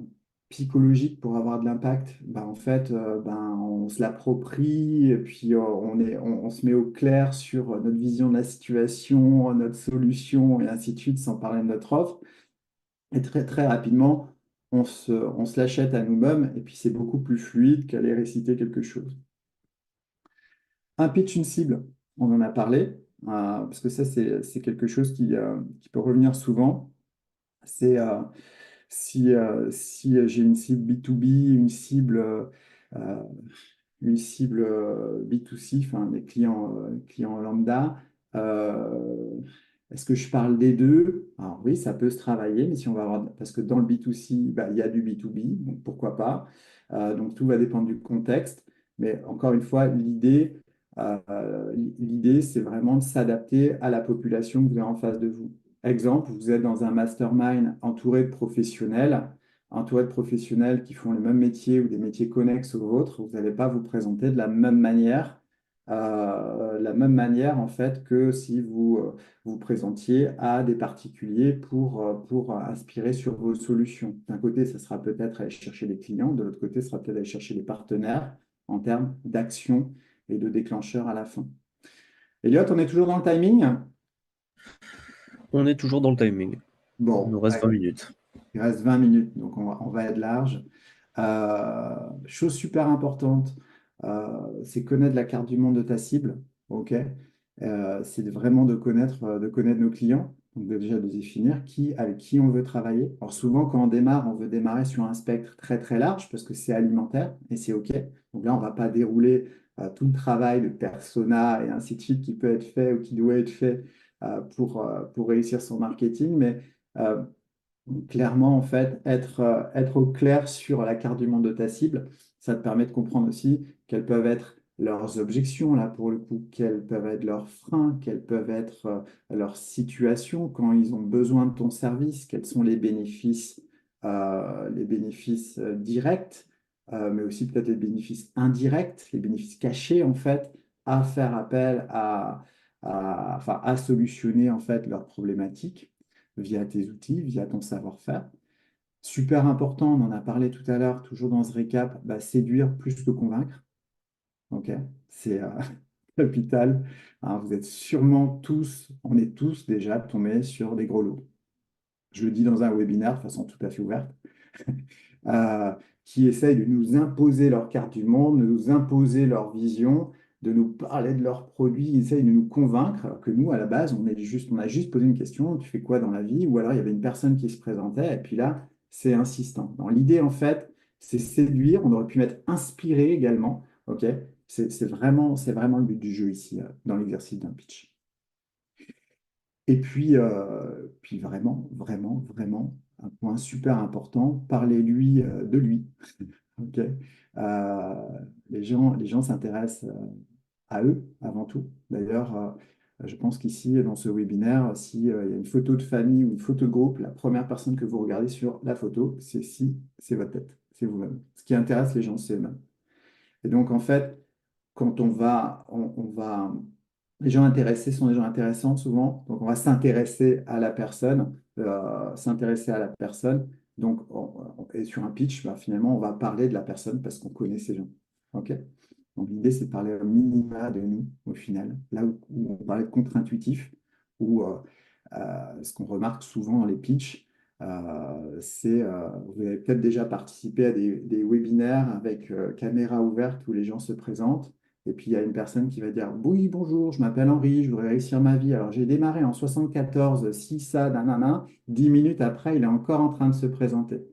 psychologiques pour avoir de l'impact, ben, en fait, ben, on se l'approprie et puis on se met au clair sur notre vision de la situation, notre solution et ainsi de suite, sans parler de notre offre. Et très, très rapidement, on se l'achète à nous-mêmes et puis c'est beaucoup plus fluide qu'aller réciter quelque chose. Un pitch, une cible, on en a parlé, parce que ça, c'est quelque chose qui peut revenir souvent. C'est si j'ai une cible B2B, euh, une cible B2C, enfin des clients lambda, euh, est-ce que je parle des deux? Alors oui, ça peut se travailler, mais si on va avoir, parce que dans le B2C, bah, il y a du B2B, donc pourquoi pas. Donc tout va dépendre du contexte. Mais encore une fois, l'idée, c'est vraiment de s'adapter à la population que vous avez en face de vous. Exemple, vous êtes dans un mastermind entouré de professionnels qui font le même métier ou des métiers connexes aux vôtres, vous n'allez pas vous présenter de la même manière en fait que si vous présentiez à des particuliers pour inspirer sur vos solutions. D'un côté, ça sera peut-être aller chercher des clients, de l'autre côté, ça sera peut-être aller chercher des partenaires en termes d'action et de déclencheur à la fin. Elliot, on est toujours dans le timing? On est toujours dans le timing. Il nous Bon, reste 20 allez, minutes. il reste 20 minutes, donc on va être large. Chose super importante, c'est connaître la carte du monde de ta cible. Ok. C'est vraiment de connaître nos clients, donc déjà de définir avec qui on veut travailler. Alors souvent, quand on démarre, on veut démarrer sur un spectre très très large parce que c'est alimentaire et c'est OK. Donc là, on ne va pas dérouler tout le travail de persona et ainsi de suite qui peut être fait ou qui doit être fait pour réussir son marketing, mais euh, clairement, en fait, être au clair sur la carte du monde de ta cible, ça te permet de comprendre aussi quelles peuvent être leurs objections, là, pour le coup, quels peuvent être leurs freins, quelles peuvent être leurs situations quand ils ont besoin de ton service, quels sont les bénéfices directs, mais aussi peut-être les bénéfices indirects, les bénéfices cachés, en fait, à faire appel enfin, à solutionner, en fait, leurs problématiques via tes outils, via ton savoir-faire. Super important, on en a parlé tout à l'heure, toujours dans ce récap, bah, séduire plus que convaincre. Ok, c'est capital. Hein, vous êtes sûrement tous, on est tous déjà tombés sur des gros lots. Je le dis dans un webinaire de façon tout à fait ouverte, euh, qui essayent de nous imposer leur carte du monde, de nous imposer leur vision, de nous parler de leurs produits, ils essayent de nous convaincre, alors que nous, à la base, on a juste posé une question, tu fais quoi dans la vie? Ou alors il y avait une personne qui se présentait, et puis là, c'est insistant. Dans l'idée, en fait, c'est séduire, on aurait pu mettre inspirer également, ok? C'est vraiment le but du jeu ici, dans l'exercice d'un pitch. Et puis vraiment, vraiment, vraiment, un point super important, parlez-lui de lui. Ok. Les gens s'intéressent à eux avant tout. D'ailleurs, je pense qu'ici, dans ce webinaire, s'il y a une photo de famille ou une photo de groupe, la première personne que vous regardez sur la photo, c'est votre tête, c'est vous-même. Ce qui intéresse les gens, c'est eux-mêmes. Et donc, en fait, quand on va, les gens intéressés sont des gens intéressants souvent, donc on va s'intéresser à la personne. Donc, et sur un pitch, bah, finalement, on va parler de la personne parce qu'on connaît ces gens. OK? Donc l'idée, c'est de parler au minima de nous, au final, là où on parlait de contre-intuitif, où ce qu'on remarque souvent dans les pitchs, vous avez peut-être déjà participé à des webinaires avec caméra ouverte où les gens se présentent, et puis il y a une personne qui va dire, oui, bonjour, je m'appelle Henri, je voudrais réussir ma vie. Alors j'ai démarré en 74, si ça, nanana. 10 minutes après, il est encore en train de se présenter.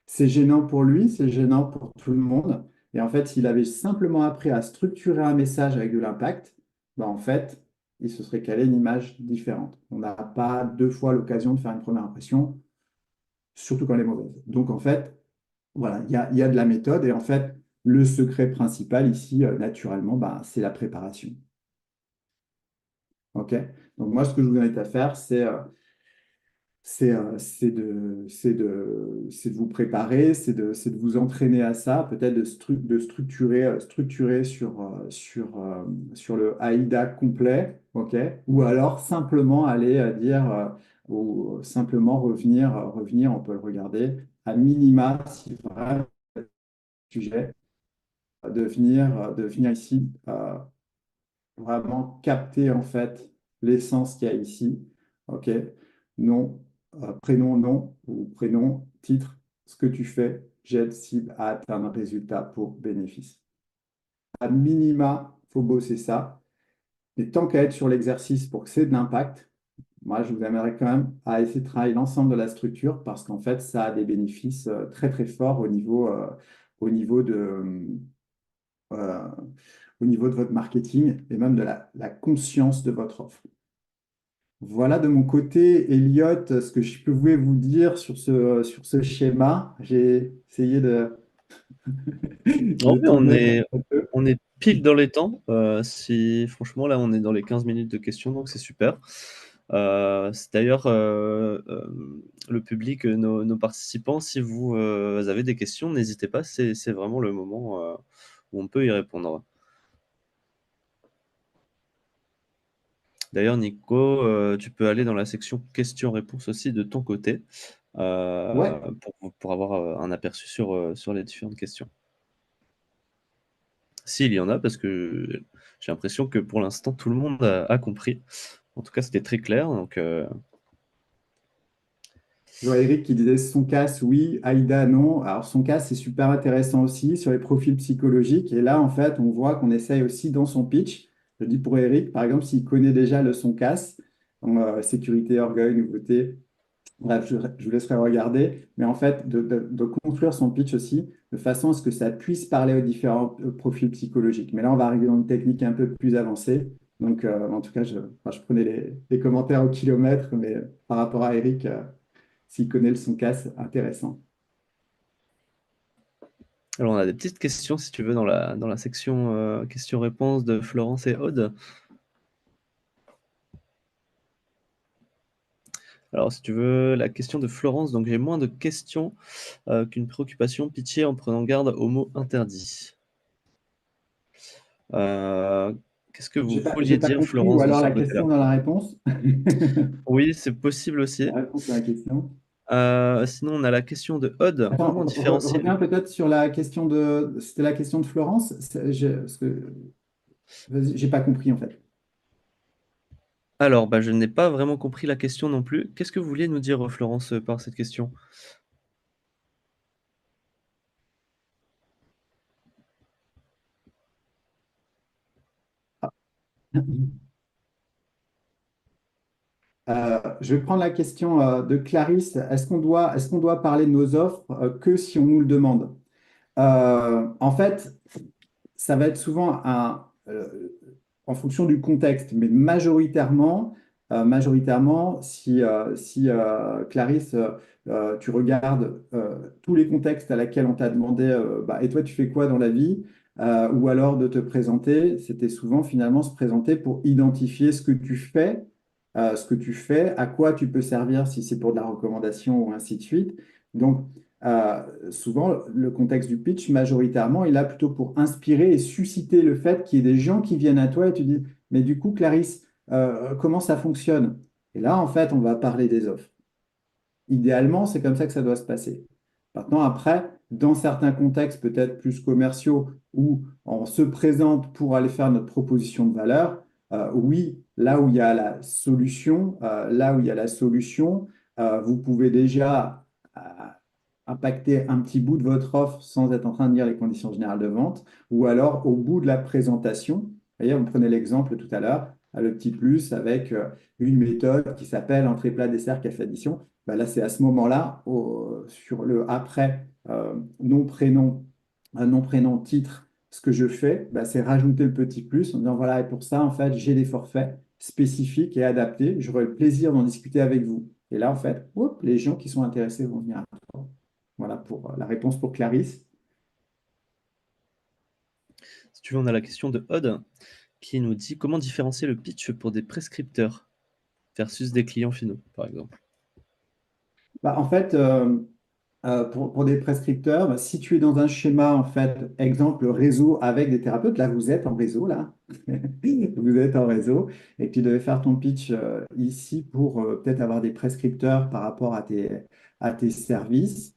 C'est gênant pour lui, c'est gênant pour tout le monde. Et en fait, s'il avait simplement appris à structurer un message avec de l'impact, ben en fait, il se serait calé une image différente. On n'a pas deux fois l'occasion de faire une première impression, surtout quand elle est mauvaise. Donc en fait, voilà, il y a de la méthode. Et en fait, le secret principal ici, naturellement, ben, c'est la préparation. OK? Donc moi, ce que je vous invite à faire, c'est de vous préparer, c'est de vous entraîner à ça, peut-être de structurer sur le AIDA complet, ok? Ou alors simplement aller dire, ou simplement revenir, on peut le regarder, à minima, si vraiment le sujet, de venir ici, vraiment capter en fait l'essence qu'il y a ici. OK? Nom, prénom, nom, ou prénom, titre, ce que tu fais, j'aide cible à atteindre un résultat pour bénéfice. À minima, il faut bosser ça. Mais tant qu'à être sur l'exercice pour que c'est de l'impact, moi, je vous aimerais quand même à essayer de travailler l'ensemble de la structure parce qu'en fait, ça a des bénéfices très, très forts au niveau euh, au niveau de votre marketing et même de la conscience de votre offre. Voilà de mon côté, Elliot, ce que je pouvais vous dire sur ce schéma. J'ai essayé de, Oh, de mais tourner un peu. on est pile dans les temps. Si, franchement, là, on est dans les 15 minutes de questions, donc c'est super. C'est d'ailleurs le public, nos participants, si vous avez des questions, n'hésitez pas, c'est vraiment le moment où on peut y répondre. D'ailleurs, Nico, tu peux aller dans la section questions-réponses aussi de ton côté Ouais, pour avoir un aperçu sur les différentes questions. S'il y en a, parce que j'ai l'impression que pour l'instant, tout le monde a compris. En tout cas, c'était très clair. Donc, je vois Eric qui disait son casse, oui, Aïda, non. Alors, son casse, c'est super intéressant aussi sur les profils psychologiques. Et là, en fait, on voit qu'on essaye aussi dans son pitch. Je dis pour Eric, par exemple, s'il connaît déjà le son casse, donc, sécurité, orgueil, nouveauté. Bref, je vous laisserai regarder, mais en fait, de construire son pitch aussi de façon à ce que ça puisse parler aux différents profils psychologiques. Mais là, on va arriver dans une technique un peu plus avancée. Donc, en tout cas, enfin, je prenais les commentaires au kilomètre, mais par rapport à Eric, s'il connaît le son casse, intéressant. alors, on a des petites questions, si tu veux, dans la section questions-réponses de Florence et Aude. Alors, si tu veux, la question de Florence, donc j'ai moins de questions qu'une préoccupation, pitié en prenant garde aux mots interdits. Euh, Qu'est-ce que vous J'ai vouliez pas dire, compris, ou Florence, de alors ce la côté-là? question dans la réponse. Oui, c'est possible aussi. La réponse à la question. Sinon, on a la question de Aude. Attends, Comment différencier les... reviens peut-être sur la question de. C'était la question de Florence. Vas-y, j'ai pas compris en fait. Alors, bah, je n'ai pas vraiment compris la question non plus. Qu'est-ce que vous vouliez nous dire, Florence, par cette question? Je vais prendre la question de Clarisse. Est-ce qu'on doit parler de nos offres que si on nous le demande? En fait, ça va être souvent en fonction du contexte, mais majoritairement, si Clarisse, tu regardes tous les contextes à laquelle on t'a demandé, bah, et toi, tu fais quoi dans la vie? Ou alors de te présenter, c'était souvent finalement se présenter pour identifier ce que tu fais, à quoi tu peux servir si c'est pour de la recommandation ou ainsi de suite. Donc, souvent, le contexte du pitch, majoritairement, il est là plutôt pour inspirer et susciter le fait qu'il y ait des gens qui viennent à toi et tu dis, mais du coup, Clarisse, comment ça fonctionne? Et là, en fait, on va parler des offres. Idéalement, c'est comme ça que ça doit se passer. Maintenant, après, dans certains contextes peut-être plus commerciaux où on se présente pour aller faire notre proposition de valeur, oui, là où il y a la solution, vous pouvez déjà impacter un petit bout de votre offre sans être en train de lire les conditions générales de vente, ou alors au bout de la présentation. Vous voyez, on prenait l'exemple tout à l'heure, le petit plus avec une méthode qui s'appelle entrée plat dessert café addition. Ben là, c'est à ce moment-là, sur le après nom, prénom, nom, prénom, titre, ce que je fais, ben, c'est rajouter le petit plus en disant voilà, et pour ça, en fait, j'ai des forfaits spécifiques et adaptés. J'aurai le plaisir d'en discuter avec vous. Et là, en fait, hop, les gens qui sont intéressés vont venir à toi. Voilà pour la réponse pour Clarisse. Si tu veux, on a la question de Odd qui nous dit comment différencier le pitch pour des prescripteurs versus des clients finaux, par exemple. Bah, en fait, pour des prescripteurs, bah, si tu es dans un schéma, en fait, exemple réseau avec des thérapeutes, là, vous êtes en réseau, là. Vous êtes en réseau et que tu devais faire ton pitch ici pour peut-être avoir des prescripteurs par rapport à tes services.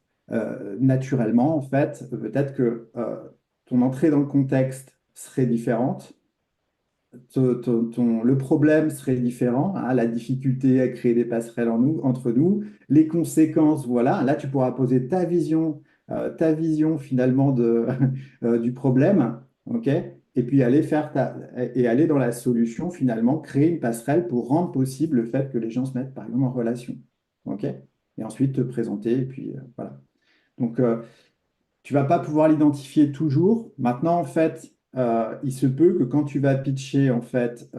Naturellement, en fait, peut-être que ton entrée dans le contexte serait différente, le problème serait différent, hein, la difficulté à créer des passerelles entre nous, les conséquences, voilà. Là, tu pourras poser ta vision finalement du problème, ok? Et puis aller dans la solution finalement, créer une passerelle pour rendre possible le fait que les gens se mettent par exemple en relation, ok? Et ensuite te présenter, et puis voilà. Donc, tu vas pas pouvoir l'identifier toujours. Maintenant, en fait, il se peut que quand tu vas pitcher, en fait,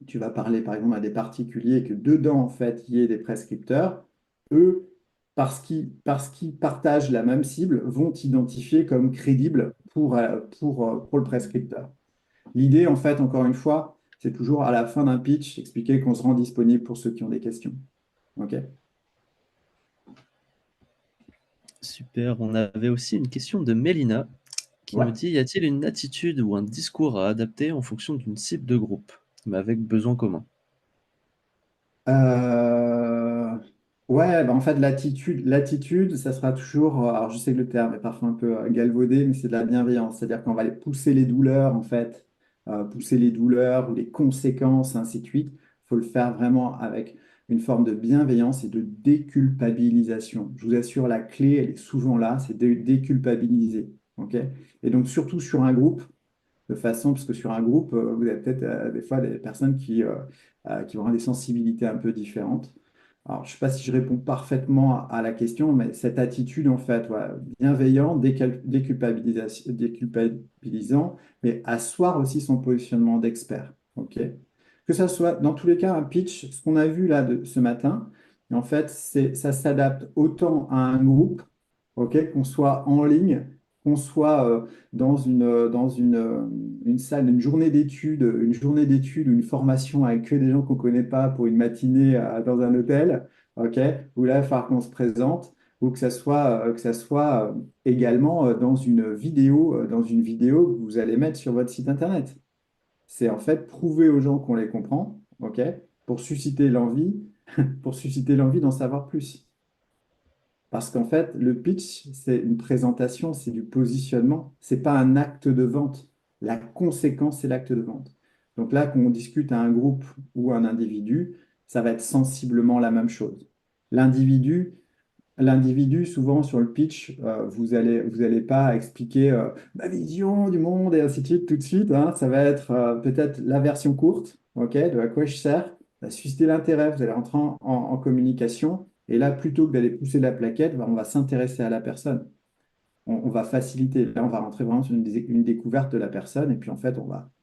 tu vas parler par exemple à des particuliers et que dedans, en fait, il y ait des prescripteurs, eux, parce qu'ils partagent la même cible, vont t'identifier comme crédible pour le prescripteur. L'idée, en fait, encore une fois, c'est toujours à la fin d'un pitch, expliquer qu'on se rend disponible pour ceux qui ont des questions. OK? Super, on avait aussi une question de Mélina qui nous Ouais. dit: y a-t-il une attitude ou un discours à adapter en fonction d'une cible de groupe, mais avec besoin commun? Euh, Ouais, bah en fait, l'attitude, ça sera toujours, alors je sais que le terme est parfois un peu galvaudé, mais c'est de la bienveillance. C'est-à-dire qu'on va aller pousser les douleurs, en fait, pousser les douleurs ou les conséquences, ainsi de suite. Il faut le faire vraiment avec une forme de bienveillance et de déculpabilisation. Je vous assure, la clé, elle est souvent là, c'est de déculpabiliser. OK? Et donc, surtout sur un groupe, de façon, parce que sur un groupe, vous avez peut-être des fois des personnes qui vont avoir des sensibilités un peu différentes. Alors, je ne sais pas si je réponds parfaitement à la question, mais cette attitude, en fait, voilà, bienveillant, déculpabilisant, mais asseoir aussi son positionnement d'expert. OK? Que ça soit, dans tous les cas, un pitch, ce qu'on a vu là ce matin, en fait, ça s'adapte autant à un groupe, OK, qu'on soit en ligne, qu'on soit une salle, une journée d'études ou une formation avec que des gens qu'on ne connaît pas pour une matinée dans un hôtel, ok, où là, il va falloir qu'on se présente, ou que ça soit également dans une vidéo que vous allez mettre sur votre site internet. C'est en fait prouver aux gens qu'on les comprend, ok, pour susciter l'envie, pour susciter l'envie d'en savoir plus. Parce qu'en fait, le pitch, c'est une présentation, c'est du positionnement, c'est pas un acte de vente. La conséquence, c'est l'acte de vente. Donc là, quand on discute à un groupe ou à un individu, ça va être sensiblement la même chose. L'individu, souvent sur le pitch, vous allez pas expliquer ma vision du monde et ainsi de suite tout de suite, hein. Ça va être peut-être la version courte, ok, de à quoi je sers, ça va susciter l'intérêt, vous allez rentrer en communication. Et là, plutôt que d'aller pousser la plaquette, on va s'intéresser à la personne. On va faciliter. Là, on va rentrer vraiment sur une découverte de la personne. Et puis, en fait,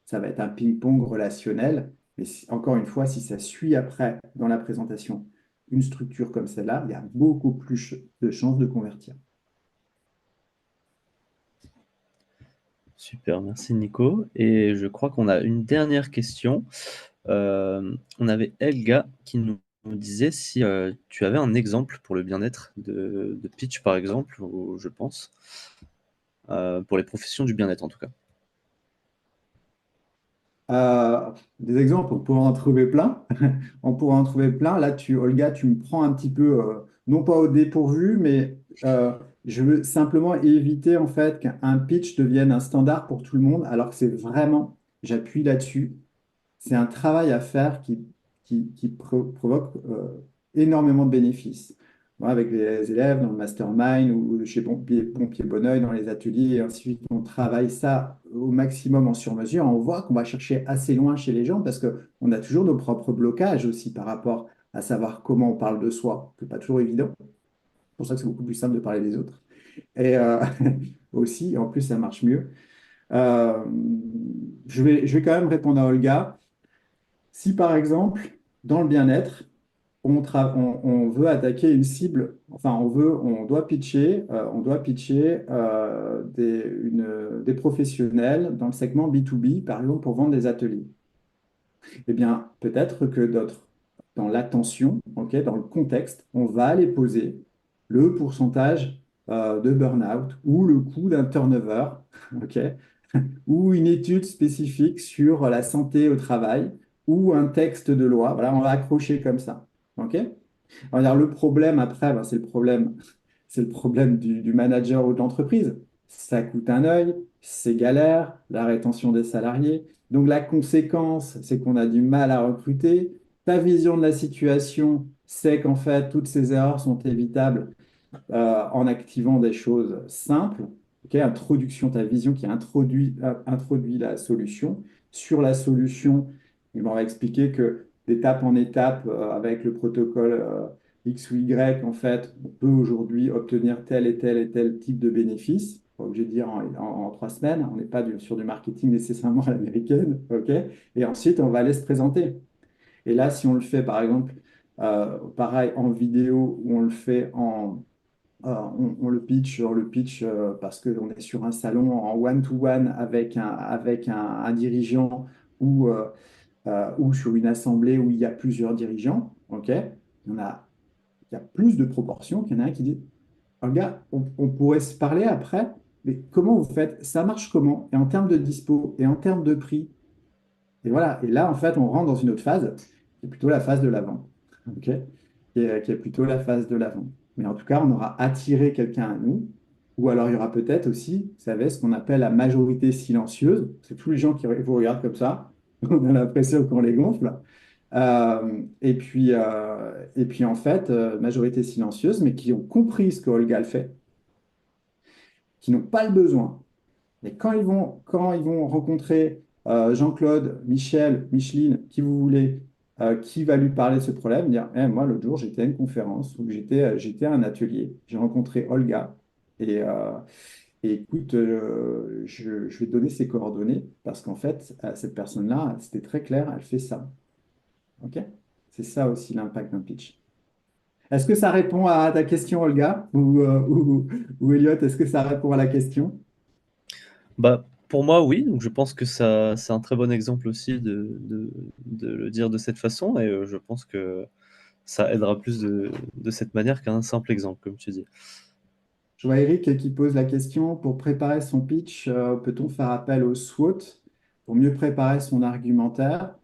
ça va être un ping-pong relationnel. Mais encore une fois, si ça suit après dans la présentation une structure comme celle-là, il y a beaucoup plus de chances de convertir. Super, merci Nico. Et je crois qu'on a une dernière question. On avait Elga qui nous disait si tu avais un exemple pour le bien-être de pitch, par exemple, ou je pense, pour les professions du bien-être en tout cas. Des exemples, on pourra en trouver plein. On pourra en trouver plein. Là, Olga, tu me prends un petit peu, non pas au dépourvu, mais je veux simplement éviter en fait qu'un pitch devienne un standard pour tout le monde, alors que c'est vraiment, j'appuie là-dessus, c'est un travail à faire qui provoque énormément de bénéfices. Moi, avec les élèves dans le mastermind ou chez Pompier Bonneuil, dans les ateliers, et ainsi de suite, on travaille ça au maximum en sur-mesure. On voit qu'on va chercher assez loin chez les gens parce qu'on a toujours nos propres blocages aussi par rapport à savoir comment on parle de soi. C'est pas toujours évident. C'est pour ça que c'est beaucoup plus simple de parler des autres. Et aussi, en plus, ça marche mieux. Euh, je vais quand même répondre à Olga. Si par exemple, dans le bien-être, on veut attaquer une cible, enfin on doit pitcher des professionnels dans le segment B2B, par exemple pour vendre des ateliers. Eh bien, peut-être que dans l'attention, ok, dans le contexte, on va aller poser le pourcentage de burn-out ou le coût d'un turnover, ok, ou une étude spécifique sur la santé au travail, ou un texte de loi. Voilà, on va accrocher comme ça. OK? On va dire le problème après, ben, c'est le problème du manager ou de l'entreprise. Ça coûte un œil, c'est galère, la rétention des salariés. Donc la conséquence, c'est qu'on a du mal à recruter. Ta vision de la situation, c'est qu'en fait, toutes ces erreurs sont évitables en activant des choses simples. Ok, introduction, ta vision qui introduit la solution. Sur la solution, il m'aura expliqué que d'étape en étape, avec le protocole X ou Y, en fait, on peut aujourd'hui obtenir tel et tel et tel type de bénéfice. Pas obligé de dire en 3 semaines, on n'est pas sur du marketing nécessairement à l'américaine. Ok, et ensuite, on va aller se présenter. Et là, si on le fait, par exemple, pareil en vidéo ou on le fait on le pitch parce qu'on est sur un salon en one-to-one avec un dirigeant ou sur une assemblée où il y a plusieurs dirigeants. Ok, il y a plus de proportions qu'il y en a un qui dit, oh, gars, on pourrait se parler après, mais comment vous faites? Ça marche comment? Et en termes de dispo, et en termes de prix, et voilà. Et là, en fait, on rentre dans une autre phase, qui est plutôt la phase de l'avant. OK? Qui est plutôt la phase de l'avant. Mais en tout cas, on aura attiré quelqu'un à nous. Ou alors, il y aura peut-être aussi, vous savez, ce qu'on appelle la majorité silencieuse. C'est tous les gens qui vous regardent comme ça. On a l'impression qu'on les gonfle. Et puis, en fait, majorité silencieuse, mais qui ont compris ce que Olga le fait, qui n'ont pas le besoin. Mais quand ils vont rencontrer Jean-Claude, Michel, Micheline, qui vous voulez, qui va lui parler de ce problème, dire, eh, moi, l'autre jour, j'étais à une conférence ou j'étais à un atelier, j'ai rencontré Olga et écoute, je vais te donner ses coordonnées parce qu'en fait, cette personne-là, c'était très clair, elle fait ça. OK? C'est ça aussi l'impact d'un pitch. Est-ce que ça répond à ta question, Olga? Ou Elliot, est-ce que ça répond à la question? Bah, pour moi, oui, donc je pense que ça c'est un très bon exemple aussi de le dire de cette façon et je pense que ça aidera plus de cette manière qu'un simple exemple, comme tu dis. Je vois Eric qui pose la question, pour préparer son pitch, peut-on faire appel au SWOT pour mieux préparer son argumentaire?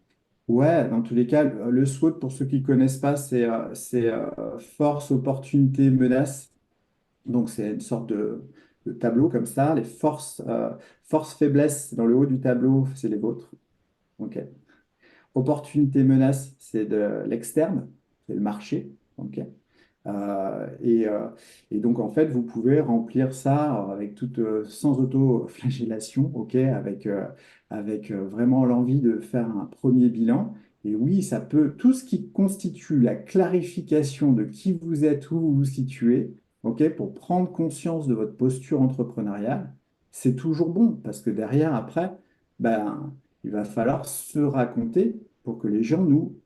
Ouais, dans tous les cas, le SWOT, pour ceux qui ne connaissent pas, c'est force, opportunité, menace. Donc, c'est une sorte de tableau comme ça. Les forces, faiblesses dans le haut du tableau, c'est les vôtres. OK. Opportunité, menace, c'est de l'externe, c'est le marché. OK. Et donc, en fait, vous pouvez remplir ça sans auto-flagellation, ok, avec vraiment l'envie de faire un premier bilan. Et oui, ça peut, tout ce qui constitue la clarification de qui vous êtes, où vous vous situez, ok, pour prendre conscience de votre posture entrepreneuriale, c'est toujours bon parce que derrière, après, ben, il va falloir se raconter pour que les gens nous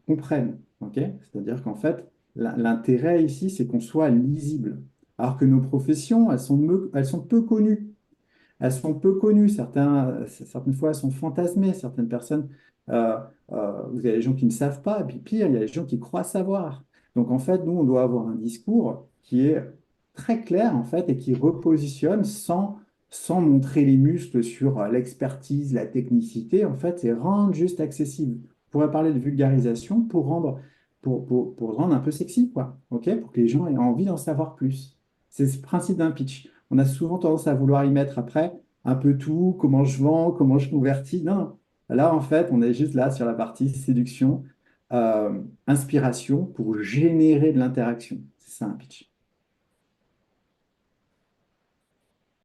comprennent, ok? C'est-à-dire qu'en fait, l'intérêt ici, c'est qu'on soit lisible. Alors que nos professions, elles sont peu connues. Elles sont peu connues. Certaines fois, elles sont fantasmées. Certaines personnes, euh, vous avez des gens qui ne savent pas. Et puis pire, il y a des gens qui croient savoir. Donc en fait, nous, on doit avoir un discours qui est très clair, en fait, et qui repositionne sans montrer les muscles sur l'expertise, la technicité. En fait, c'est rendre juste accessible. On pourrait parler de vulgarisation pour rendre un peu sexy, quoi. OK? Pour que les gens aient envie d'en savoir plus. C'est ce principe d'un pitch. On a souvent tendance à vouloir y mettre après un peu tout, comment je vends, comment je convertis. Non, non. Là, en fait, on est juste là sur la partie séduction, inspiration pour générer de l'interaction. C'est ça un pitch.